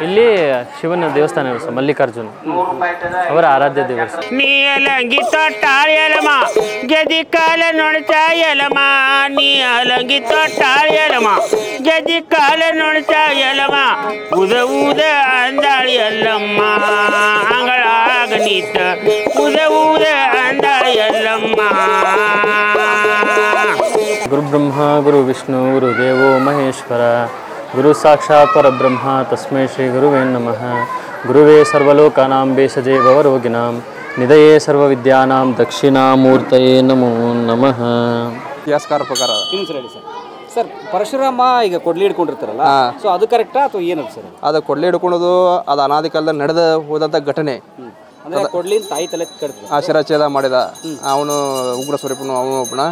ಇಲ್ಲಿ ಶಿವನ ದೇವಸ್ಥಾನ ಇದೆ ಸರ್, ಮಲ್ಲಿಕಾರ್ಜುನ ಅವರ ಆರಾಧ್ಯ ದೇವರು ಸರ್. ನೀಲಂಗಿ ತೊಟ್ಟಾಳ್ಯಲಮ ಗೆದಿ ಕಾಲ ನೊಣಚಾಯಲಮ, ನೀಲಂಗಿ ತೊಟ್ಟಾಳ್ಯಲಮ ಗೆದಿ ಕಾಲ ನೊಣಚಾಯಲಮ, ಉದ ಅಂದಾಳಿಯಲ್ಲಮ್ಮ ಅಂಗಳಾಗ ನಿಂತ ಉದ ಅಂದಾಳಿಯಲ್ಲಮ್ಮ. ಗುರು ಬ್ರಹ್ಮ ಗುರು ವಿಷ್ಣು ಗುರು ದೇವೋ ಮಹೇಶ್ವರ, ಗುರು ಸಾಕ್ಷಾತ್ ಪರಬ್ರಹ್ಮ ತಸ್ಮೈ ಶ್ರೀ ಗುರುವೇ ನಮಃ. ಗುರುವೇ ಸರ್ವಲೋಕಾನಾಂ ಭೇಷಜೇ ಭವರೋಗಿಣಾಂ ನಿಧಯೇ ಸರ್ವವಿದ್ಯಾನಾಂ ದಕ್ಷಿಣಾಮೂರ್ತಯೇ ನಮೋ ನಮಃ. ಇತಿಹಾಸಕಾರ ಪ್ರಕಾರ ಇನ್ನೊಂದು ಸರ್ ಹೇಳಿ ಸರ್. ಸರ್ ಪರಶುರಾಮ ಈಗ ಕೊಡ್ಲಿ ಹಿಡ್ಕೊಂಡಿರ್ತಾರಲ್ಲ, ಸೊ ಅದು ಕರೆಕ್ಟಾ ಅಥವಾ ಏನದು ಸರ್? ಅದು ಕೊಡ್ಲೆ ಹಿಡ್ಕೊಳೋದು ಅದು ಅನಾದಿ ಕಾಲದಲ್ಲಿ ನಡೆದ ಹೋದಂಥ ಘಟನೆ. ಅಂದರೆ ಕೊಡ್ಲಿ ತಾಯಿ ತಲೆ ಕಡ್ದು ಆ ಶಿರಚ್ಛೇದ ಮಾಡಿದ ಅವನು ಉಗ್ರ ಸ್ವರೂಪನು ಅವನು ಒಬ್ಬನ.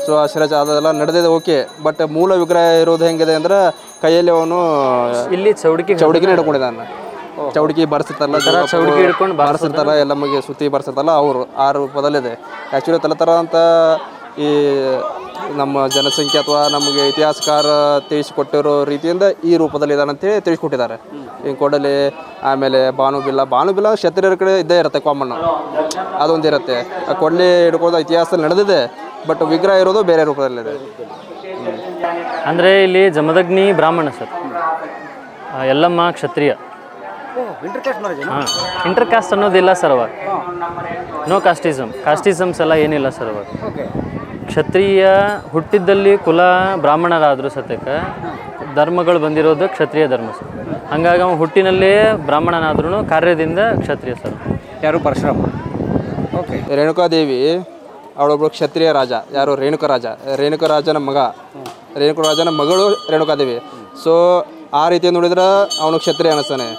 ಸೊ ಆ ಶಿರಚ್ಛೇದ ಅದೆಲ್ಲ ನಡೆದಿದೆ ಓಕೆ. ಬಟ್ ಮೂಲ ವಿಗ್ರಹ ಇರೋದು ಹೆಂಗಿದೆ ಅಂದ್ರೆ ಕೈಯಲ್ಲಿ ಅವನು ಇಲ್ಲಿ ಚೌಡಿಕೆ ಚೌಡಿಕಿನ ಹಿಡ್ಕೊಂಡಿದ್ದಾನೆ. ಚೌಡಿಕಿ ಬರ್ಸಿರ್ತಾರಲ್ಲ, ಚೌಡಿಕೆ ಹಿಡ್ಕೊಂಡು ಬಾರಿಸಿರ್ತಾರಲ್ಲ, ಎಲ್ಲ ನಮಗೆ ಸುತ್ತಿ ಬರ್ಸಿರ್ತಾರಲ್ಲ ಅವರು ಆ ರೂಪದಲ್ಲಿದೆ. ಆ್ಯಕ್ಚುಲಿ ಥರ ಅಂತ ಈ ನಮ್ಮ ಜನಸಂಖ್ಯೆ ಅಥವಾ ನಮಗೆ ಇತಿಹಾಸಕಾರ ತಿಳಿಸಿಕೊಟ್ಟಿರೋ ರೀತಿಯಿಂದ ಈ ರೂಪದಲ್ಲಿ ಇದ್ದಾನೆ ಅಂತೇಳಿ ತಿಳಿಸ್ಕೊಟ್ಟಿದ್ದಾರೆ. ಹಿಂಗೆ ಕೊಡಲಿ, ಆಮೇಲೆ ಬಾನುಬಿಲ್ಲ ಕ್ಷತ್ರಿಯರ ಕಡೆ ಇದ್ದೇ ಇರುತ್ತೆ, ಕಾಮನ್ ಅದೊಂದು ಇರುತ್ತೆ. ಆ ಕೊಡ್ಲಿ ಹಿಡ್ಕೊಳ್ಳೋದು ಇತಿಹಾಸದಲ್ಲಿ ನಡೆದಿದೆ, ಬಟ್ ವಿಗ್ರಹ ಇರೋದು ಬೇರೆ ರೂಪದಲ್ಲಿದೆ. ಅಂದರೆ ಇಲ್ಲಿ ಜಮದಗ್ನಿ ಬ್ರಾಹ್ಮಣ ಸರ್, ಎಲ್ಲಮ್ಮ ಕ್ಷತ್ರಿಯ. ಹಾಂ, ಇಂಟರ್ ಕಾಸ್ಟ್ ಅನ್ನೋದಿಲ್ಲ ಸರ್ ಅವಾಗ. ನೋ ಕಾಸ್ಟಿಸಮ್ಸ್ ಎಲ್ಲ ಏನಿಲ್ಲ ಸರ್ ಅವಾಗ. ಕ್ಷತ್ರಿಯ ಹುಟ್ಟಿದ್ದಲ್ಲಿ ಕುಲ ಬ್ರಾಹ್ಮಣರಾದರೂ ಸತ್ಯಕ್ಕೆ ಧರ್ಮಗಳು ಬಂದಿರೋದು ಕ್ಷತ್ರಿಯ ಧರ್ಮ ಸರ್. ಹಂಗಾಗಿ ಅವನು ಹುಟ್ಟಿನಲ್ಲೇ ಬ್ರಾಹ್ಮಣನಾದ್ರೂ ಕಾರ್ಯದಿಂದ ಕ್ಷತ್ರಿಯ ಸರ್. ಯಾರು ಪರಶುರಾಮ? ಓಕೆ. ರೇಣುಕಾದೇವಿ ಅವಳೊಬ್ಬಳು ಕ್ಷತ್ರಿಯ ರಾಜ. ಯಾರು? ರೇಣುಕರಾಜನ ಮಗ. ರೇಣುಕರಾಜನ ಮಗಳು ರೇಣುಕಾದೇವಿ. ಸೊ ಆ ರೀತಿ ನೋಡಿದ್ರೆ ಅವನು ಕ್ಷತ್ರಿಯ ಅನಿಸ್ತಾನೆ.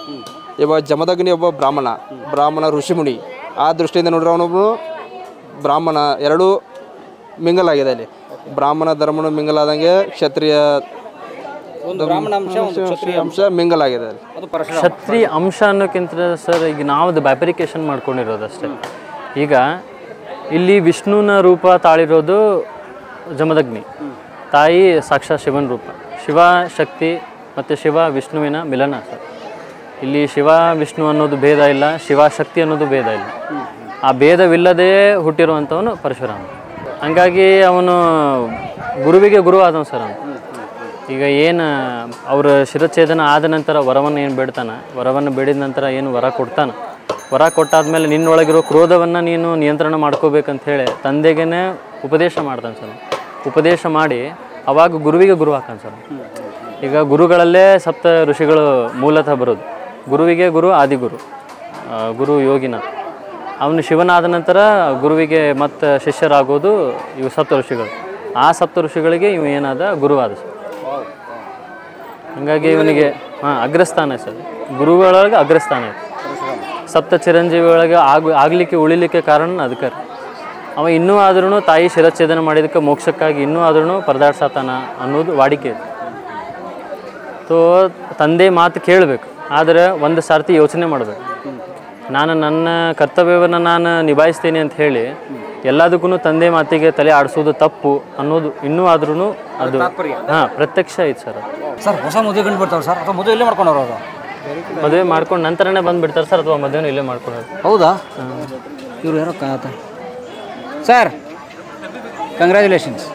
ಇವಾಗ ಜಮದಗ್ನಿ ಒಬ್ಬ ಬ್ರಾಹ್ಮಣ ಋಷಿಮುನಿ. ಆ ದೃಷ್ಟಿಯಿಂದ ನೋಡಿದ್ರೆ ಅವನೊಬ್ಬನು ಬ್ರಾಹ್ಮಣ. ಎರಡೂ ಮಿಂಗಲ್ ಆಗಿದೆ ಅಲ್ಲಿ. ಬ್ರಾಹ್ಮಣ ಧರ್ಮನು ಮಿಂಗಲ್ ಆದಂಗೆ ಕ್ಷತ್ರಿಯ ಅಂಶ ಮಿಂಗಲ್ ಆಗಿದೆ ಅಲ್ಲಿ. ಕ್ಷತ್ರಿಯ ಅಂಶ ಅನ್ನೋಕ್ಕಿಂತ ಸರ್ ಈಗ ನಾವು ಬ್ಯಾಪರಿಕೇಶನ್ ಮಾಡ್ಕೊಂಡಿರೋದಷ್ಟೇ. ಈಗ ಇಲ್ಲಿ ವಿಷ್ಣುವಿನ ರೂಪ ತಾಳಿರೋದು ಜಮದಗ್ನಿ, ತಾಯಿ ಸಾಕ್ಷಾತ್ ಶಿವನ ರೂಪ. ಶಿವ ಶಕ್ತಿ ಮತ್ತು ಶಿವ ವಿಷ್ಣುವಿನ ಮಿಲನ ಸರ್. ಇಲ್ಲಿ ಶಿವ ವಿಷ್ಣು ಅನ್ನೋದು ಭೇದ ಇಲ್ಲ, ಶಿವಶಕ್ತಿ ಅನ್ನೋದು ಭೇದ ಇಲ್ಲ. ಆ ಭೇದವಿಲ್ಲದೆ ಹುಟ್ಟಿರುವಂಥವನು ಪರಶುರಾಮ. ಹಂಗಾಗಿ ಅವನು ಗುರುವಿಗೆ ಗುರು ಆದವನು ಸರ್. ಅವನು ಈಗ ಏನು ಅವರ ಶಿರಚ್ಛೇದನ ಆದ ನಂತರ ವರವನ್ನು ಏನು ಬೇಡ್ತಾನೆ, ವರವನ್ನು ಬೇಡಿದ ನಂತರ ಏನು ವರ ಕೊಡ್ತಾನೆ, ವರ ಕೊಟ್ಟಾದ್ಮೇಲೆ ನಿನ್ನೊಳಗಿರೋ ಕ್ರೋಧವನ್ನು ನೀನು ನಿಯಂತ್ರಣ ಮಾಡ್ಕೋಬೇಕಂತ ಹೇಳಿ ತಂದೆಗೇ ಉಪದೇಶ ಮಾಡ್ತಾನೆ ಸರ್. ಉಪದೇಶ ಮಾಡಿ ಅವಾಗ ಗುರುವಿಗೆ ಗುರು ಹಾಕಾನೆ ಸರ್. ಈಗ ಗುರುಗಳಲ್ಲೇ ಸಪ್ತ ಋಷಿಗಳು ಮೂಲತಃ ಬರೋದು. ಗುರುವಿಗೆ ಗುರು ಆದಿಗುರು, ಗುರು ಯೋಗಿನಾಥ್. ಅವನು ಶಿವನಾದ ನಂತರ ಗುರುವಿಗೆ ಮತ್ತು ಶಿಷ್ಯರಾಗೋದು ಇವು ಸಪ್ತ ಋಷಿಗಳು. ಆ ಸಪ್ತ ಋಷಿಗಳಿಗೆ ಇವು ಏನಾದ ಗುರುವಾದ ಸರ್. ಹಂಗಾಗಿ ಇವನಿಗೆ ಅಗ್ರಸ್ಥಾನ ಸರ್, ಗುರುಗಳೊಳಗೆ ಅಗ್ರಸ್ಥಾನ ಇದೆ. ಸಪ್ತ ಚಿರಂಜೀವಿ ಒಳಗೆ ಆಗಲಿಕ್ಕೆ ಉಳಿಲಿಕ್ಕೆ ಕಾರಣ ಅದಕ್ಕೆ. ಅವ ಇನ್ನೂ ಆದ್ರೂ ತಾಯಿ ಶಿರಚ್ಛೇದನ ಮಾಡಿದಕ್ಕೆ ಮೋಕ್ಷಕ್ಕಾಗಿ ಇನ್ನೂ ಆದ್ರೂ ಪರದಾಡ್ಸತಾನ ಅನ್ನೋದು ವಾಡಿಕೆ ಇದೆ. ತೋ ತಂದೆ ಮಾತು ಕೇಳಬೇಕು, ಆದರೆ ಒಂದು ಸಾರ್ತಿ ಯೋಚನೆ ಮಾಡಬೇಕು. ನಾನು ನನ್ನ ಕರ್ತವ್ಯವನ್ನು ನಾನು ನಿಭಾಯಿಸ್ತೀನಿ ಅಂತ ಹೇಳಿ ಎಲ್ಲದಕ್ಕೂ ತಂದೆ ಮಾತಿಗೆ ತಲೆ ಆಡಿಸೋದು ತಪ್ಪು ಅನ್ನೋದು ಇನ್ನೂ ಆದ್ರೂ ಅದು ಪ್ರತ್ಯಕ್ಷ ಐತೆ ಸರ್. ಸರ್ ಹೊಸ ಮದುವೆ ಗಂಡು ಬರ್ತಾವೆ ಸರ್, ಅಥವಾ ಮದುವೆ ಇಲ್ಲೇ ಮಾಡ್ಕೊಂಡವ್ರು? ಅವರು ಮದುವೆ ಮಾಡ್ಕೊಂಡು ನಂತರನೇ ಬಂದುಬಿಡ್ತಾರೆ ಸರ್, ಅಥವಾ ಮದುವೆನೂ ಇಲ್ಲೇ ಮಾಡ್ಕೊಳ್ಳೋದು. ಹೌದಾ? ಇವರು ಯಾರೋ ಕಾತ sir, congratulations,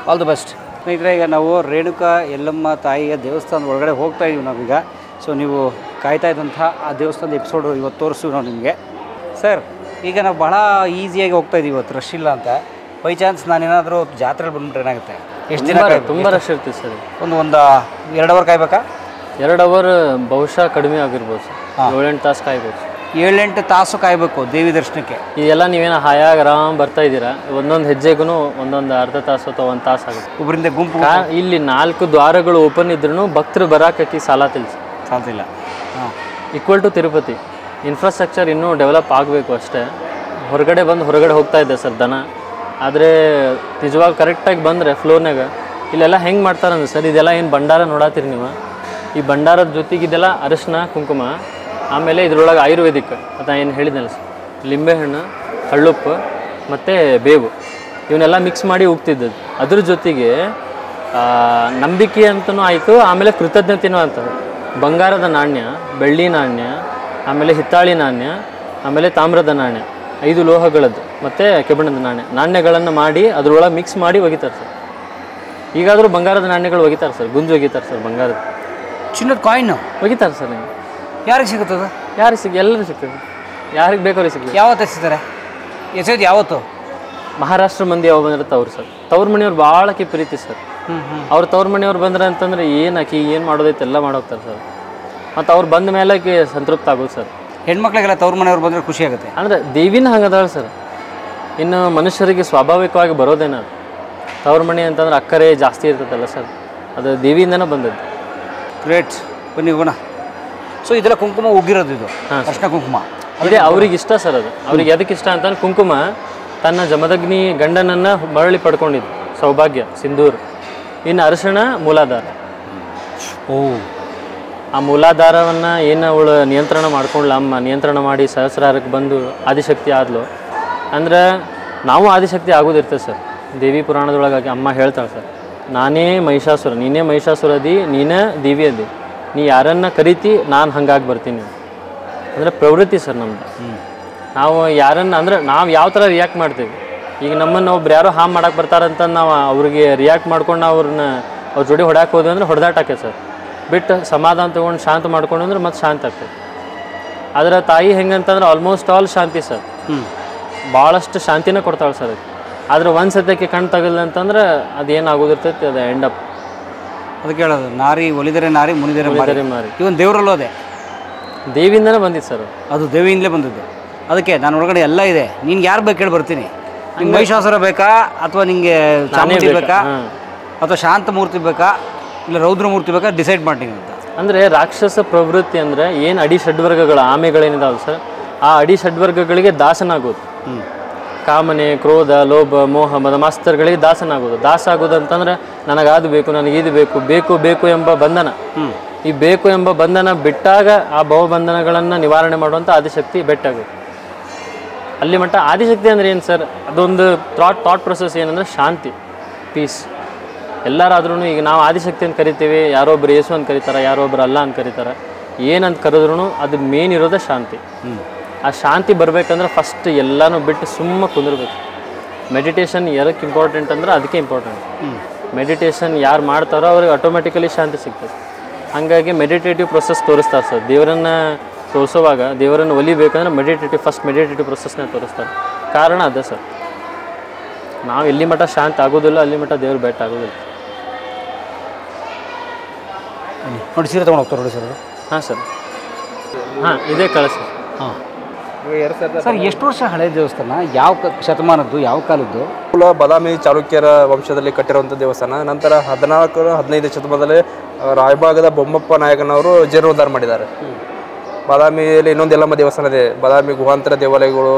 all the best. ಸ್ನೇಹಿತರೆ, ಈಗ ನಾವು ರೇಣುಕಾ ಯಲ್ಲಮ್ಮ ತಾಯಿಯ ದೇವಸ್ಥಾನದ ಒಳಗಡೆ ಹೋಗ್ತಾ ಇದೀವಿ ನಾವೀಗ. ಸೊ ನೀವು ಕಾಯ್ತಾ ಇದ್ದಂಥ ಆ ದೇವಸ್ಥಾನದ ಎಪಿಸೋಡು ಇವತ್ತು ತೋರಿಸ್ತೀವಿ ನಾವು ನಿಮಗೆ. ಸರ್, ಈಗ ನಾವು ಭಾಳ ಈಸಿಯಾಗಿ ಹೋಗ್ತಾ ಇದ್ದೀವಿ ಇವತ್ತು, ರಶ್ ಇಲ್ಲ ಅಂತ. ಬೈ ಚಾನ್ಸ್ ನಾನೇನಾದರೂ ಜಾತ್ರೆಯಲ್ಲಿ ಬಂದ್ಬಿಟ್ರೆ ಏನಾಗುತ್ತೆ? ಎಷ್ಟು ದಿನ? ತುಂಬ ರಶ್ ಇರ್ತೀವಿ ಸರ್. ಒಂದು 2 ಅವರ್ ಕಾಯ್ಬೇಕಾ? 2 ಅವರ್ ಬಹುಶಃ ಕಡಿಮೆ ಆಗಿರ್ಬೋದು ಸರ್. 7-8 ತಾಸು ಕಾಯ್ಬೋದು. 7-8 ತಾಸು ಕಾಯಬೇಕು ದೇವಿ ದರ್ಶನಕ್ಕೆ. ಇದೆಲ್ಲ ನೀವೇನು ಹಾಯಾಗಿ ಆರಾಮ್ ಬರ್ತಾ ಇದ್ದೀರಾ, ಒಂದೊಂದು ಹೆಜ್ಜೆಗೂ ಒಂದೊಂದು ಅರ್ಧ ತಾಸು ಅಥವಾ 1 ತಾಸು ಆಗುತ್ತೆ. ಒಬ್ಬರಿಂದ ಗುಂಪು ಇಲ್ಲಿ 4 ದ್ವಾರಗಳು ಓಪನ್ ಇದ್ರೂ ಭಕ್ತರು ಬರಾಕಿ ಸಾಲ ಸಾಲ್ತಿಲ್ಲ. ಹಾಂ, ಈಕ್ವಲ್ ಟು ತಿರುಪತಿ. ಇನ್ಫ್ರಾಸ್ಟ್ರಕ್ಚರ್ ಇನ್ನೂ ಡೆವಲಪ್ ಆಗಬೇಕು ಅಷ್ಟೇ. ಹೊರಗಡೆ ಹೋಗ್ತಾ ಇದೆ ಸರ್ ದನ. ಆದರೆ ನಿಜವಾಗ ಕರೆಕ್ಟಾಗಿ ಬಂದರೆ ಫ್ಲೋರ್ನಾಗ ಇಲ್ಲೆಲ್ಲ ಹೆಂಗೆ ಮಾಡ್ತಾರಂದ್ರೆ ಸರ್, ಇದೆಲ್ಲ ಏನು ಭಂಡಾರ ನೋಡತ್ತೀರಿ ನೀವು. ಈ ಭಂಡಾರದ ಜೊತೆಗೆ ಇದೆಲ್ಲ ಅರಿಶಿನ ಕುಂಕುಮ, ಆಮೇಲೆ ಇದ್ರೊಳಗೆ ಆಯುರ್ವೇದಿಕ್ ಅಥವಾ ಏನು ಹೇಳಿದ್ನಲ್ಲ ಸರ್, ಲಿಂಬೆಹಣ್ಣು, ಹಳ್ಳುಪ್ಪು ಮತ್ತು ಬೇವು ಇವನ್ನೆಲ್ಲ ಮಿಕ್ಸ್ ಮಾಡಿ ಹೋಗ್ತಿದ್ದದ್ದು. ಅದ್ರ ಜೊತೆಗೆ ನಂಬಿಕೆ ಅಂತಲೂ ಆಯಿತು, ಆಮೇಲೆ ಕೃತಜ್ಞತೆನೂ ಅಂತ. ಬಂಗಾರದ ನಾಣ್ಯ, ಬೆಳ್ಳಿ ನಾಣ್ಯ, ಆಮೇಲೆ ಹಿತ್ತಾಳಿ ನಾಣ್ಯ, ಆಮೇಲೆ ತಾಮ್ರದ ನಾಣ್ಯ, 5 ಲೋಹಗಳದ್ದು ಮತ್ತು ಕೆಬ್ಬಣದ ನಾಣ್ಯಗಳನ್ನು ಮಾಡಿ ಅದ್ರೊಳಗೆ ಮಿಕ್ಸ್ ಮಾಡಿ ಒಗಿತಾರೆ ಸರ್. ಈಗಾದರೂ ಬಂಗಾರದ ನಾಣ್ಯಗಳು ಒಗಿತಾರೆ ಸರ್, ಗುಂಜು ಒಗಿತಾರೆ ಸರ್. ಬಂಗಾರದ ಚಿನ್ನದ ಕಾಯಿನ್ ಒಗಿತಾರೆ ಸರ್. ನೀವು ಯಾರಿಗೆ ಸಿಗುತ್ತದ? ಎಲ್ಲರೂ ಸಿಗ್ತದೆ, ಯಾರಿಗೆ ಬೇಕಾದ್ರೂ ಸಿಗ್ತದೆ. ಯಾವತ್ತು ಎಸಿತಾರೆ? ಎಸೆಯೋದು ಯಾವತ್ತು? ಮಹಾರಾಷ್ಟ್ರ ಮಂದಿ ಯಾವ ಬಂದಿರುತ್ತೆ ಅವ್ರು ಸರ್. ತವ್ರ ಮನೆಯವ್ರು ಭಾಳಕಿ ಪ್ರೀತಿ ಸರ್. ಅವ್ರು ತವ್ರ ಮನೆಯವ್ರು ಬಂದ್ರೆ ಅಂತಂದ್ರೆ ಏನು ಮಾಡೋದೈತೆ ಎಲ್ಲ ಮಾಡೋಗ್ತಾರೆ ಸರ್. ಮತ್ತು ಅವ್ರು ಬಂದ ಮೇಲೆ ಸಂತೃಪ್ತ ಆಗೋದು ಸರ್. ಹೆಣ್ಮಕ್ಳಿಗೆಲ್ಲ ತವ್ರ ಮನೆಯವ್ರು ಬಂದರೆ ಖುಷಿ ಆಗುತ್ತೆ. ಅಂದರೆ ದೇವಿನ ಹಂಗದಾಳ ಸರ್. ಇನ್ನು ಮನುಷ್ಯರಿಗೆ ಸ್ವಾಭಾವಿಕವಾಗಿ ಬರೋದೇನ ಅದು. ತವ್ರ ಮನೆ ಅಂತಂದ್ರೆ ಅಕ್ಕರೆ ಜಾಸ್ತಿ ಇರ್ತದಲ್ಲ ಸರ್, ಅದು ದೇವಿಯಿಂದನೇ ಬಂದದ್ದು. ಗ್ರೇಟ್. ಬನ್ನಿ ಹೋಗೋಣ. ಸೊ ಇದೆಲ್ಲ ಕುಂಕುಮ ಉಗ್ಗಿರೋದು, ಇದು ಅರ್ಶಿನ ಕುಂಕುಮ ಇದೇ ಅವ್ರಿಗೆ ಇಷ್ಟ ಸರ್. ಅದು ಅವ್ರಿಗೆ ಎದಕ್ಕೆ ಇಷ್ಟ ಅಂತಂದ್ರೆ ಕುಂಕುಮ ತನ್ನ ಜಮದಗ್ನಿ ಗಂಡನನ್ನು ಮರಳಿ ಪಡ್ಕೊಂಡಿದ್ದು ಸೌಭಾಗ್ಯ ಸಿಂಧೂರ್. ಇನ್ನು ಅರಿಶಿಣ ಮೂಲಾಧಾರ. ಆ ಮೂಲಾಧಾರವನ್ನು ಏನು ಅವಳು ನಿಯಂತ್ರಣ ಮಾಡ್ಕೊಂಡ್ಲ, ಅಮ್ಮ ನಿಯಂತ್ರಣ ಮಾಡಿ ಸಹಸ್ರಾರಕ್ಕೆ ಬಂದು ಆದಿಶಕ್ತಿ ಆದ್ಲು ಅಂದ್ರೆ ನಾವು ಆದಿಶಕ್ತಿ ಆಗೋದಿರ್ತದೆ ಸರ್. ದೇವಿ ಪುರಾಣದೊಳಗಾಗಿ ಅಮ್ಮ ಹೇಳ್ತಾಳೆ ಸರ್, ನಾನೇ ಮಹಿಷಾಸುರ, ನೀನೇ ಮಹಿಷಾಸುರ ಅದಿ, ನೀನೇ ದೇವಿ ಅದಿ, ನೀ ಯಾರನ್ನ ಕರಿತಿ ನಾನು ಹಂಗಾಗಿ ಬರ್ತೀನಿ ಅಂದರೆ ಪ್ರವೃತ್ತಿ ಸರ್ ನಮ್ಮದು. ನಾವು ಯಾರನ್ನ ಅಂದರೆ ನಾವು ಯಾವ ಥರ ರಿಯಾಕ್ಟ್ ಮಾಡ್ತೀವಿ. ಈಗ ನಮ್ಮನ್ನು ಒಬ್ರು ಯಾರೋ ಹಾಮ್ ಮಾಡಕ್ಕೆ ಬರ್ತಾರಂತ ನಾವು ಅವ್ರಿಗೆ ರಿಯಾಕ್ಟ್ ಮಾಡ್ಕೊಂಡು ಅವ್ರನ್ನ ಅವ್ರ ಜೋಡಿ ಹೊಡ್ಯಾಕೆ ಹೋದ್ವಿ ಅಂದ್ರೆ ಹೊಡೆದಾಟ ಆಕೈತೆ ಸರ್. ಬಿಟ್ಟು ಸಮಾಧಾನ ತೊಗೊಂಡು ಶಾಂತ ಮಾಡ್ಕೊಂಡು ಅಂದ್ರೆ ಮತ್ತೆ ಶಾಂತ ಆಗ್ತದೆ. ಅದರ ತಾಯಿ ಹೆಂಗಂತಂದ್ರೆ ಆಲ್ಮೋಸ್ಟ್ ಆಲ್ ಶಾಂತಿ ಸರ್, ಭಾಳಷ್ಟು ಶಾಂತಿನೇ ಕೊಡ್ತಾಳೆ ಸರ್. ಆದ್ರೆ ಒಂದು ಸತ್ಯಕ್ಕೆ ಕಣ್ಣು ತಗಲ್ಲ ಅಂತಂದ್ರೆ ಅದೇನಾಗೋದಿರ್ತೈತಿ, ಅದು ಎಂಡ್ ಅಪ್. ಅದಕ್ಕೆ ಹೇಳೋದು ನಾರಿ ಒಲಿದರೆ ನಾರಿ ಮುನಿದರೆ ಮಾರಿ. ಇವನ್ ದೇವರಲ್ಲೂ ಅದೇ ದೇವಿಯಿಂದನೇ ಬಂದಿತ್ತು ಸರ್. ಅದು ದೇವಿಯಿಂದಲೇ ಬಂದದ್ದು. ಅದಕ್ಕೆ ನಾನು ಒಳಗಡೆ ಎಲ್ಲ ಇದೆ, ನಿನ್ಗೆ ಯಾರು ಬೇಕು ಹೇಳಿ ಬರ್ತೀನಿ. ನಿಂಗೆ ಮಹಿಷಾಸುರ ಬೇಕಾ, ಅಥವಾ ನಿಂಗೆ ಚಾಮುಂಡಿ ಬೇಕಾ, ಅಥವಾ ಶಾಂತ ಮೂರ್ತಿ ಬೇಕಾ, ಇಲ್ಲ ರೌದ್ರ ಮೂರ್ತಿ ಬೇಕಾ, ಡಿಸೈಡ್ ಮಾಡ್ತೀನಿ ಅಂತ. ಅಂದರೆ ರಾಕ್ಷಸ ಪ್ರವೃತ್ತಿ ಅಂದರೆ ಏನು ಅಡಿ ಷಡ್ವರ್ಗಗಳು ಆಮೆಗಳೇನಿದಾವೆ ಸರ್, ಆ ಅಡಿ ಷಡ್ವರ್ಗಗಳಿಗೆ ದಾಸನಾಗೋದು. ಕಾಮನೆ, ಕ್ರೋಧ, ಲೋಭ, ಮೋಹ, ಮದ ಮಾಸ್ತರ್ಗಳಿಗೆ ದಾಸನಾಗೋದು. ದಾಸ ಆಗೋದು ಅಂತಂದ್ರೆ ನನಗಾದು ಬೇಕು, ನನಗಿದು ಬೇಕು, ಬೇಕು ಬೇಕು ಎಂಬ ಬಂಧನ. ಈ ಬೇಕು ಎಂಬ ಬಂಧನ ಬಿಟ್ಟಾಗ ಆ ಭವಬಂಧನಗಳನ್ನು ನಿವಾರಣೆ ಮಾಡುವಂಥ ಆದಿಶಕ್ತಿ ಬೆಟ್ಟಾಗುತ್ತೆ. ಅಲ್ಲಿ ಮಟ್ಟ ಆದಿಶಕ್ತಿ ಅಂದರೆ ಏನು ಸರ್, ಅದೊಂದು ಥಾಟ್ ಪ್ರೊಸೆಸ್ ಏನಂದರೆ ಶಾಂತಿ, ಪೀಸ್. ಎಲ್ಲರಾದ್ರೂ ಈಗ ನಾವು ಆದಿಶಕ್ತಿ ಅಂತ ಕರಿತೀವಿ, ಯಾರೊಬ್ರು ಯೇಸು ಅಂತ ಕರೀತಾರೆ, ಯಾರೊಬ್ರು ಅಲ್ಲ ಅಂತ ಕರೀತಾರೆ. ಏನಂತ ಕರೆದ್ರೂ ಅದು ಮೇನ್ ಇರೋದೇ ಶಾಂತಿ. ಆ ಶಾಂತಿ ಬರಬೇಕಂದ್ರೆ ಫಸ್ಟ್ ಎಲ್ಲನೂ ಬಿಟ್ಟು ಸುಮ್ಮ ಕುಂದಿರ್ಬೇಕು. ಮೆಡಿಟೇಷನ್ ಯಾರಕ್ಕೆ ಇಂಪಾರ್ಟೆಂಟ್ ಅಂದ್ರೆ ಅದಕ್ಕೆ ಇಂಪಾರ್ಟೆಂಟ್. ಮೆಡಿಟೇಷನ್ ಯಾರು ಮಾಡ್ತಾರೋ ಅವ್ರಿಗೆ ಆಟೋಮೆಟಿಕಲಿ ಶಾಂತಿ ಸಿಗ್ತದೆ. ಹಾಗಾಗಿ ಮೆಡಿಟೇಟಿವ್ ಪ್ರೊಸೆಸ್ ತೋರಿಸ್ತಾರೆ ಸರ್. ದೇವರನ್ನು ತೋರಿಸುವಾಗ, ದೇವರನ್ನು ಒಲಿಬೇಕಂದ್ರೆ ಫಸ್ಟ್ ಮೆಡಿಟೇಟಿವ್ ಪ್ರೊಸೆಸ್ನ ತೋರಿಸ್ತಾರೆ. ಕಾರಣ ಅದೇ ಸರ್, ನಾವು ಎಲ್ಲಿ ಮಟ್ಟ ಶಾಂತ ಆಗೋದಿಲ್ಲ ಅಲ್ಲಿ ಮಟ್ಟ ದೇವ್ರು ಬೆಟ್ಟ ಆಗೋದಿಲ್ಲ. ನೋಡಿ ಸೀರೆ ತೊಗೊಂಡು ಹೋಗ್ತಾರೆ ನೋಡಿ ಸರ್. ಹಾಂ ಸರ್, ಹಾಂ ಇದೇ ಕಳಿಸ್. ಹಾಂ ಸರ್, ಎಷ್ಟು ವರ್ಷ ಹಳೆ ದೇವಸ್ಥಾನ, ಯಾವ ಶತಮಾನದ್ದು, ಯಾವ ಕಾಲದ್ದು? ಬಾದಾಮಿ ಚಾಲುಕ್ಯರ ವಂಶದಲ್ಲಿ ಕಟ್ಟಿರುವಂಥ ದೇವಸ್ಥಾನ. ನಂತರ 14-15 ಶತಮಾನದಲ್ಲಿ ರಾಯಭಾಗದ ಬೊಮ್ಮಪ್ಪ ನಾಯಕನವರು ಜೀರ್ಣೋದ್ಧಾರ ಮಾಡಿದ್ದಾರೆ. ಬಾದಾಮಿಯಲ್ಲಿ ಇನ್ನೊಂದು ಯಲ್ಲಮ್ಮ ದೇವಸ್ಥಾನ ಇದೆ, ಬಾದಾಮಿ ಗುಹಾಂತರ ದೇವಾಲಯಗಳು,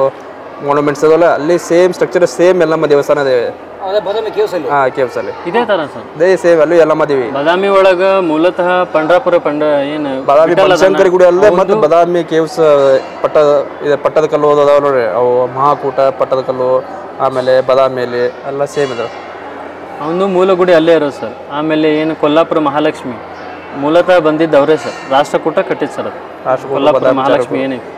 ಮಾನ್ಯುಮೆಂಟ್ಸ್ ಅದಲ್ಲ, ಅಲ್ಲಿ ಸೇಮ್ ಸ್ಟ್ರಕ್ಚರ್, ಸೇಮ್ ಯಲ್ಲಮ್ಮ ದೇವಸ್ಥಾನ ಇದೆ. ಹಾಂ, ಕೇವ್ಸಲ್ಲಿ ಇದೇ ಥರ ಸರ್, ಅದೇ ಸೇಮ್ ಅಲ್ಲೂ ಯಲ್ಲಮ್ಮ ದೇವಿ. ಬಾದಾಮಿ ಒಳಗೆ ಮೂಲತಃ ಪಂಡ್ರಾಪುರ ಏನು ಬಾದಾಮಿ ಬನಶಂಕರಿ ಗುಡಿ ಅಲ್ಲೇ ಮತ್ತು ಬಾದಾಮಿ ಕೇವ್ಸ್ ಪಟ್ಟದ ಕಲ್ಲು ಅದಾವ ನೋಡ್ರಿ, ಅವು ಮಹಾಕೂಟ, ಪಟ್ಟದ ಕಲ್ಲು, ಆಮೇಲೆ ಬಾದಾಮಿಯಲ್ಲಿ ಎಲ್ಲ ಸೇಮ್ ಇದಾವೆ. ಅವನು ಮೂಲ ಗುಡಿ ಅಲ್ಲೇ ಇರೋದು ಸರ್. ಆಮೇಲೆ ಏನು ಕೊಲ್ಲಾಪುರ ಮಹಾಲಕ್ಷ್ಮಿ ಮೂಲತಃ ಬಂದಿದ್ದು ಅವರೇ ಸರ್, ರಾಷ್ಟ್ರಕೂಟ ಕಟ್ಟಿದ್ದು ಸರ್. ಅದು ಕೊಲ್ಲಾಪುರ ಮಹಾಲಕ್ಷ್ಮಿ ಏನೈತಿ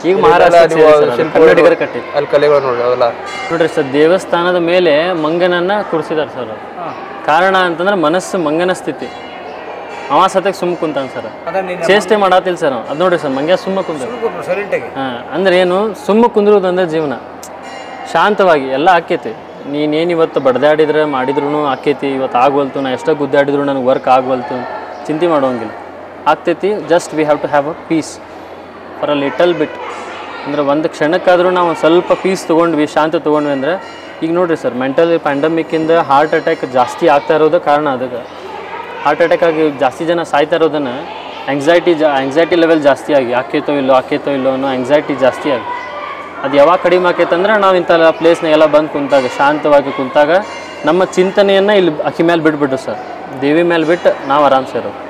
ಈಗ ಮಹಾರಾಷ್ಟ್ರ ಕನ್ನಡಿಗರು ಕಟ್ಟಿದ್ದು ಅಲ್ಲಿ ಕಲೆಗಳು ನೋಡಿ ಅವೆಲ್ಲ ನೋಡ್ರಿ ಸರ್. ದೇವಸ್ಥಾನದ ಮೇಲೆ ಮಂಗನನ್ನು ಕೂರಿಸಿದಾರೆ ಸರ್. ಅದು ಕಾರಣ ಅಂತಂದ್ರೆ ಮನಸ್ಸು ಮಂಗನ ಸ್ಥಿತಿ. ಅವ ಸತ್ಯಕ್ಕೆ ಸುಮ್ಮ ಕುಂತಾನೆ ಸರ್, ಚೇಷ್ಟೆ ಮಾಡತ್ತಿಲ್ಲ ಸರ್. ಅದು ನೋಡ್ರಿ ಸರ್, ಮಂಗ್ಯ ಸುಮ್ಮ ಕುಂತ. ಹಾಂ, ಅಂದ್ರೆ ಏನು, ಸುಮ್ಮ ಕುಂದ್ರುವುದು ಅಂದ್ರೆ ಜೀವನ ಶಾಂತವಾಗಿ ಎಲ್ಲ ಆಕೈತಿ. ನೀನೇನು ಇವತ್ತು ಬಡ್ದಾಡಿದ್ರೆ ಮಾಡಿದ್ರು ಆಕೈತಿ, ಇವತ್ತು ಆಗ್ವಲ್ತು, ನಾ ಎಷ್ಟೋ ಗುದ್ದಾಡಿದ್ರು ನನಗೆ ವರ್ಕ್ ಆಗ್ವಲ್ತು, ಚಿಂತೆ ಮಾಡೋಂಗಿಲ್ಲ, ಆಗ್ತೈತಿ. Just we have to have a peace for a little bit. ಅಂದರೆ ಒಂದು ಕ್ಷಣಕ್ಕಾದರೂ ನಾವು ಒಂದು ಸ್ವಲ್ಪ ಪೀಸ್ ತೊಗೊಂಡ್ವಿ, ಶಾಂತಿ ತೊಗೊಂಡ್ವಿ ಅಂದರೆ. ಈಗ ನೋಡಿರಿ ಸರ್, ಮೆಂಟಲ್ ಪ್ಯಾಂಡಮಿಕ್ಕಿಂದ ಹಾರ್ಟ್ ಅಟ್ಯಾಕ್ ಜಾಸ್ತಿ ಆಗ್ತಾ ಇರೋದು ಕಾರಣ ಅದಕ್ಕೆ. ಹಾರ್ಟ್ ಅಟ್ಯಾಕ್ ಆಗಿ ಜಾಸ್ತಿ ಜನ ಸಾಯ್ತಾ ಇರೋದನ್ನು ಆಂಗ್ಸೈಟಿ ಲೆವೆಲ್ ಜಾಸ್ತಿ ಆಗಿ ಆಕೈತೋ ಇಲ್ಲೋ ಅನ್ನೋ ಆಂಗ್ಸೈಟಿ ಜಾಸ್ತಿ ಆಗಿ ಅದು ಯಾವಾಗ ಕಡಿಮೆ ಆಕೈತಂದ್ರೆ ನಾವು ಇಂಥ ಪ್ಲೇಸ್ನ ಎಲ್ಲ ಬಂದು ಕುಂತಾಗ, ಶಾಂತವಾಗಿ ಕುಂತಾಗ ನಮ್ಮ ಚಿಂತನೆಯನ್ನು ಇಲ್ಲಿ ಅಕ್ಕಿ ಮೇಲೆ ಬಿಟ್ಬಿಟ್ಟು ಸರ್, ದೇವಿ ಮೇಲೆ ಬಿಟ್ಟು ನಾವು ಆರಾಮ್ಸೆ ಇರೋದು.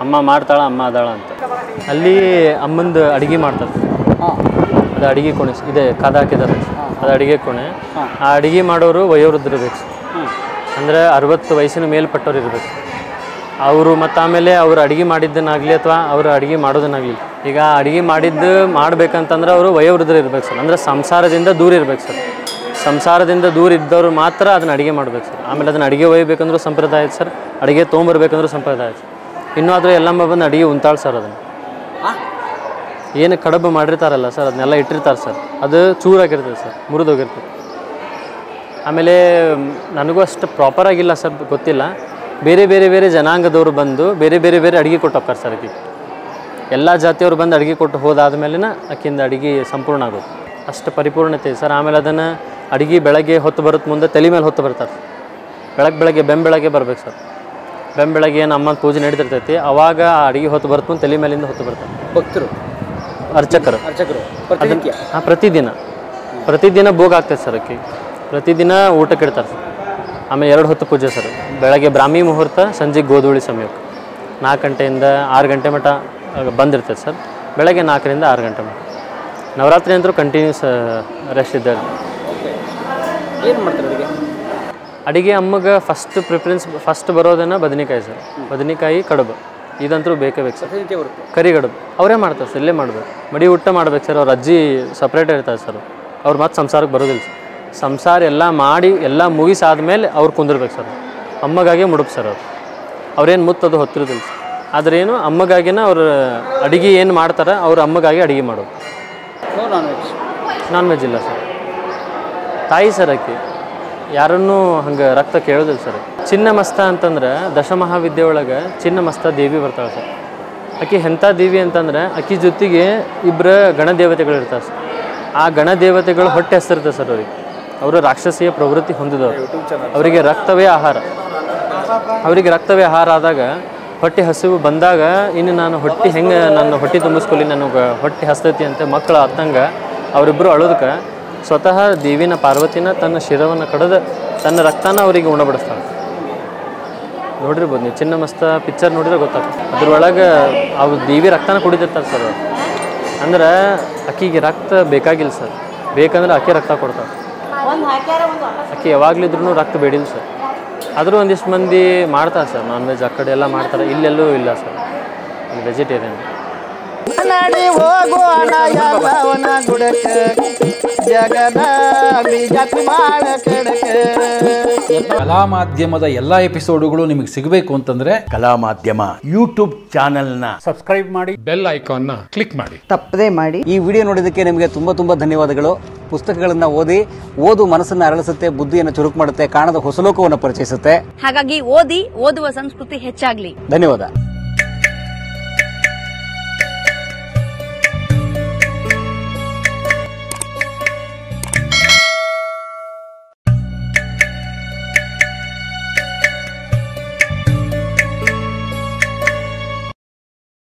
ಅಮ್ಮ ಮಾಡ್ತಾಳ, ಅಮ್ಮ ಅದಾಳ ಅಂತ. ಅಲ್ಲಿ ಅಮ್ಮಂದು ಅಡುಗೆ ಮಾಡ್ತಾರೆ. ಅದು ಅಡುಗೆ ಕೋಣೆ ಇದೆ, ಕಾದ ಹಾಕಿದ್ದಾರೆ, ಅದು ಅಡುಗೆ ಕೋಣೆ. ಆ ಅಡುಗೆ ಮಾಡೋರು ವಯೋವೃದ್ಧರಿರ್ಬೇಕು ಸರ್, ಅಂದರೆ 60 ವಯಸ್ಸಿನ ಮೇಲ್ಪಟ್ಟವ್ರು ಇರಬೇಕು ಅವರು. ಮತ್ತು ಆಮೇಲೆ ಅವರು ಅಡುಗೆ ಮಾಡಿದ್ದನ್ನಾಗಲಿ ಅಥವಾ ಅವರು ಅಡುಗೆ ಮಾಡೋದನ್ನಾಗಲಿ, ಈಗ ಅಡುಗೆ ಮಾಡಿದ್ದು ಮಾಡ್ಬೇಕಂತಂದ್ರೆ ಅವರು ವಯೋವೃದ್ಧರು ಇರ್ಬೇಕು ಸರ್. ಅಂದರೆ ಸಂಸಾರದಿಂದ ದೂರ ಇರ್ಬೇಕು ಸರ್. ಸಂಸಾರದಿಂದ ದೂರ ಇದ್ದವರು ಮಾತ್ರ ಅದನ್ನು ಅಡುಗೆ ಮಾಡ್ಬೇಕು ಸರ್. ಆಮೇಲೆ ಅದನ್ನು ಅಡುಗೆ ಒಯ್ಯಬೇಕಂದ್ರೂ ಸಂಪ್ರದಾಯ ಐತೆ ಸರ್, ಅಡುಗೆ ತೊಗೊಂಬರ್ಬೇಕಂದ್ರೂ ಸಂಪ್ರದಾಯ ಐತೆ. ಇನ್ನೂ ಆದರೂ ಎಲ್ಲಮ್ಮ ಬಂದು ಅಡುಗೆ ಉಂತಾಳೆ ಸರ್. ಅದನ್ನು ಏನು ಕಡುಬು ಮಾಡಿರ್ತಾರಲ್ಲ ಸರ್, ಅದನ್ನೆಲ್ಲ ಇಟ್ಟಿರ್ತಾರೆ ಸರ್, ಅದು ಚೂರಾಗಿರ್ತದೆ ಸರ್, ಮುರಿದೋಗಿರ್ತದೆ. ಆಮೇಲೆ ನನಗೂ ಅಷ್ಟು ಪ್ರಾಪರಾಗಿಲ್ಲ ಸರ್, ಗೊತ್ತಿಲ್ಲ. ಬೇರೆ ಜನಾಂಗದವರು ಬಂದು ಬೇರೆ ಅಡುಗೆ ಕೊಟ್ಟು ಹೋಗ್ತಾರೆ ಸರ್. ಅದಕ್ಕೆ ಎಲ್ಲ ಜಾತಿಯವರು ಬಂದು ಅಡುಗೆ ಕೊಟ್ಟು ಹೋದಾದ್ಮೇಲೆ ಆಕಿಂದ ಅಡುಗೆ ಸಂಪೂರ್ಣ ಆಗೋದು, ಅಷ್ಟು ಪರಿಪೂರ್ಣತೆ ಸರ್. ಆಮೇಲೆ ಅದನ್ನು ಅಡುಗೆ ಬೆಳಗ್ಗೆ ಹೊತ್ತು ಬರುತ್ತೆ, ಮುಂದೆ ತಲೆ ಮೇಲೆ ಹೊತ್ತು ಬರ್ತಾರೆ. ಬೆಳಗ್ಗೆ ಬೆಳಗ್ಗೆ ಬರ್ಬೇಕು ಸರ್. ಬೆಳಗ್ಗೆ ಏನು ಅಮ್ಮನ ಪೂಜೆ ನಡೀತಿರ್ತೈತಿ, ಅವಾಗ ಆ ಅಡುಗೆ ಹೊತ್ತು ಬರುತ್ತೆ ಮುಂದೆ ತಲೆ ಮೇಲಿಂದ ಹೊತ್ತು ಬರ್ತಾರೆ ಭಕ್ತರು, ಅರ್ಚಕರು. ಹಾಂ, ಪ್ರತಿದಿನ ಭೋಗ ಆಗ್ತೈತೆ ಸರ್. ಅಕ್ಕಿ ಪ್ರತಿದಿನ ಊಟಕ್ಕೆ ಇಡ್ತಾರೆ ಸರ್. ಆಮೇಲೆ 2 ಹೊತ್ತು ಪೂಜೆ ಸರ್. ಬೆಳಗ್ಗೆ ಬ್ರಾಹ್ಮಿ ಮುಹೂರ್ತ, ಸಂಜೆ ಗೋಧೂಳಿ ಸಮಯಕ್ಕೆ 4 ಗಂಟೆಯಿಂದ 6 ಗಂಟೆ ಮಟ್ಟ ಬಂದಿರ್ತೈತೆ ಸರ್. ಬೆಳಗ್ಗೆ 4ರಿಂದ 6 ಗಂಟೆ ಮಟ್ಟ. ನವರಾತ್ರಿ ಅಂತೂ ಕಂಟಿನ್ಯೂಸ್ ರೆಸ್ಟ್ ಇದ್ದಾರೆ. ಏನು ಮಾಡ್ತಾರೆ ಅಡುಗೆ? ಅಡುಗೆ ಅಮ್ಮಗೆ ಫಸ್ಟ್ ಬರೋದೇನ ಬದನೆಕಾಯಿ ಸರ್. ಬದನೆಕಾಯಿ ಕಡುಬು ಇದಂತೂ ಬೇಕೇ ಬೇಕು ಸರ್. ಕರಿಗಡುಬು ಅವರೇ ಮಾಡ್ತಾರೆ ಸರ್, ಇಲ್ಲೇ ಮಾಡ್ಬೇಕು. ಮಡಿ ಊಟ ಮಾಡ್ಬೇಕು ಸರ್. ಅವ್ರ ಅಜ್ಜಿ ಸಪ್ರೇಟ್ ಇರ್ತಾರೆ ಸರ್. ಅವ್ರು ಮತ್ತೆ ಸಂಸಾರಕ್ಕೆ ಬರೋದಿಲ್ಲ ಸರ್. ಸಂಸಾರ ಎಲ್ಲ ಮಾಡಿ ಎಲ್ಲ ಮುಗಿಸಾದ್ಮೇಲೆ ಅವ್ರು ಕುಂದಿರ್ಬೇಕು ಸರ್. ಅಮ್ಮಗಾಗೆ ಮುಡುಪು ಸರ್. ಅವ್ರೇನು ಮುತ್ತದು ಹೊತ್ತಿರೋದಿಲ್ಲ ಸರ್. ಆದ್ರೆ ಏನು ಅಮ್ಮಗಾಗಿನ ಅವ್ರು ಅಡುಗೆ ಏನು ಮಾಡ್ತಾರೆ, ಅವ್ರ ಅಮ್ಮಗಾಗಿ ಅಡುಗೆ ಮಾಡೋದು. ನಾನ್ ವೆಜ್ ಇಲ್ಲ ಸರ್. ತಾಯಿ ಸರ್ ಆಕಿ ಯಾರನ್ನೂ ಹಂಗೆ ರಕ್ತ ಕೇಳೋದಿಲ್ಲ ಸರ್. ಚಿನ್ನಮಸ್ತ ಅಂತಂದ್ರೆ ದಶಮಹಾವಿದ್ಯೆ ಒಳಗೆ ಚಿನ್ನಮಸ್ತ ದೇವಿ ಬರ್ತಾಳೆ ಸರ್. ಆಕಿ ಎಂಥ ದೇವಿ ಅಂತಂದ್ರೆ ಆಕಿ ಜೊತೆಗೆ 2 ಗಣದೇವತೆಗಳು ಇರ್ತಾರೆ ಸರ್. ಆ ಗಣದೇವತೆಗಳು ಹೊಟ್ಟೆ ಹೆಸರಿರ್ತದೆ ಸರ್ ಅವ್ರಿಗೆ. ಅವರು ರಾಕ್ಷಸೀಯ ಪ್ರವೃತ್ತಿ ಹೊಂದಿದವರು. ಅವರಿಗೆ ರಕ್ತವೇ ಆಹಾರ. ಆದಾಗ ಹೊಟ್ಟೆ ಹಸಿವು ಬಂದಾಗ ಇನ್ನು ನಾನು ನನ್ನ ಹೊಟ್ಟೆ ತುಂಬಿಸ್ಕೊಳ್ಳಿ, ನನಗೆ ಹೊಟ್ಟೆ ಹಸ್ತೈತಿ ಅಂತ ಮಕ್ಕಳು ಹತ್ತಂಗೆ ಅವರಿಬ್ಬರು ಅಳೋದಕ್ಕೆ ಸ್ವತಃ ದೇವಿನ ಪಾರ್ವತಿನ ತನ್ನ ಶಿರವನ್ನು ಕಡಿದು ತನ್ನ ರಕ್ತನ ಅವರಿಗೆ ಉಣಬಡಿಸ್ತಾಳೆ. ನೋಡಿರ್ಬೋದು ನೀವು, ಚಿನ್ನಮಸ್ತ ಪಿಕ್ಚರ್ ನೋಡಿದ್ರೆ ಗೊತ್ತಾಗ್ತದೆ. ಅದ್ರೊಳಗೆ ಅವು ದೇವಿ ರಕ್ತನ ಕುಡಿದಿರ್ತಾರೆ ಸರ್. ಅಂದ್ರೆ ಅಕ್ಕಿಗೆ ರಕ್ತ ಬೇಕಾಗಿಲ್ಲ ಸರ್. ಬೇಕಂದ್ರೆ ಅಕ್ಕಿ ರಕ್ತ ಕೊಡ್ತಾರೆ. ಅಕ್ಕಿ ಯಾವಾಗಲಿದ್ರೂ ರಕ್ತ ಬೇಡಿಲ್ಲ ಸರ್. ಆದರೂ ಒಂದಿಷ್ಟು ಮಂದಿ ಮಾಡ್ತಾರೆ ಸರ್ ನಾನ್ ವೆಜ್. ಆ ಕಡೆ ಎಲ್ಲ ಮಾಡ್ತಾರೆ, ಇಲ್ಲೆಲ್ಲೂ ಇಲ್ಲ ಸರ್. ಇಲ್ಲಿ ವೆಜಿಟೇರಿಯನ್. ನಡಿ ಹೋಗೋಣ ಎಲ್ಲವನ ಗುಡಕ, ಜಗದ ಬಿಜಾತಿ ಮಾಡ ಕೆಡಕ. ಕಲಾ ಮಾಧ್ಯಮದ ಎಲ್ಲಾ ಎಪಿಸೋಡುಗಳು ನಿಮಗೆ ಸಿಗಬೇಕು ಅಂತಂದ್ರೆ ಕಲಾ ಮಾಧ್ಯಮ ಯೂಟ್ಯೂಬ್ ಚಾನೆಲ್ನ ಸಬ್ಸ್ಕ್ರೈಬ್ ಮಾಡಿ, ಬೆಲ್ ಐಕಾನ್ನ ಕ್ಲಿಕ್ ಮಾಡಿ, ತಪ್ಪದೇ ಮಾಡಿ. ಈ ವಿಡಿಯೋ ನೋಡಿದ್ದಕ್ಕೆ ನಿಮಗೆ ತುಂಬ ಧನ್ಯವಾದಗಳು. ಪುಸ್ತಕಗಳನ್ನು ಓದು ಮನಸ್ಸನ್ನು ಅರಳಿಸುತ್ತೆ, ಬುದ್ಧಿಯನ್ನು ಚುರುಕು ಮಾಡುತ್ತೆ, ಕಾಣದ ಹೊಸಲೋಕವನ್ನು ಪರಿಚಯಿಸುತ್ತೆ. ಹಾಗಾಗಿ ಓದುವ ಸಂಸ್ಕೃತಿ ಹೆಚ್ಚಾಗ್ಲಿ. ಧನ್ಯವಾದ.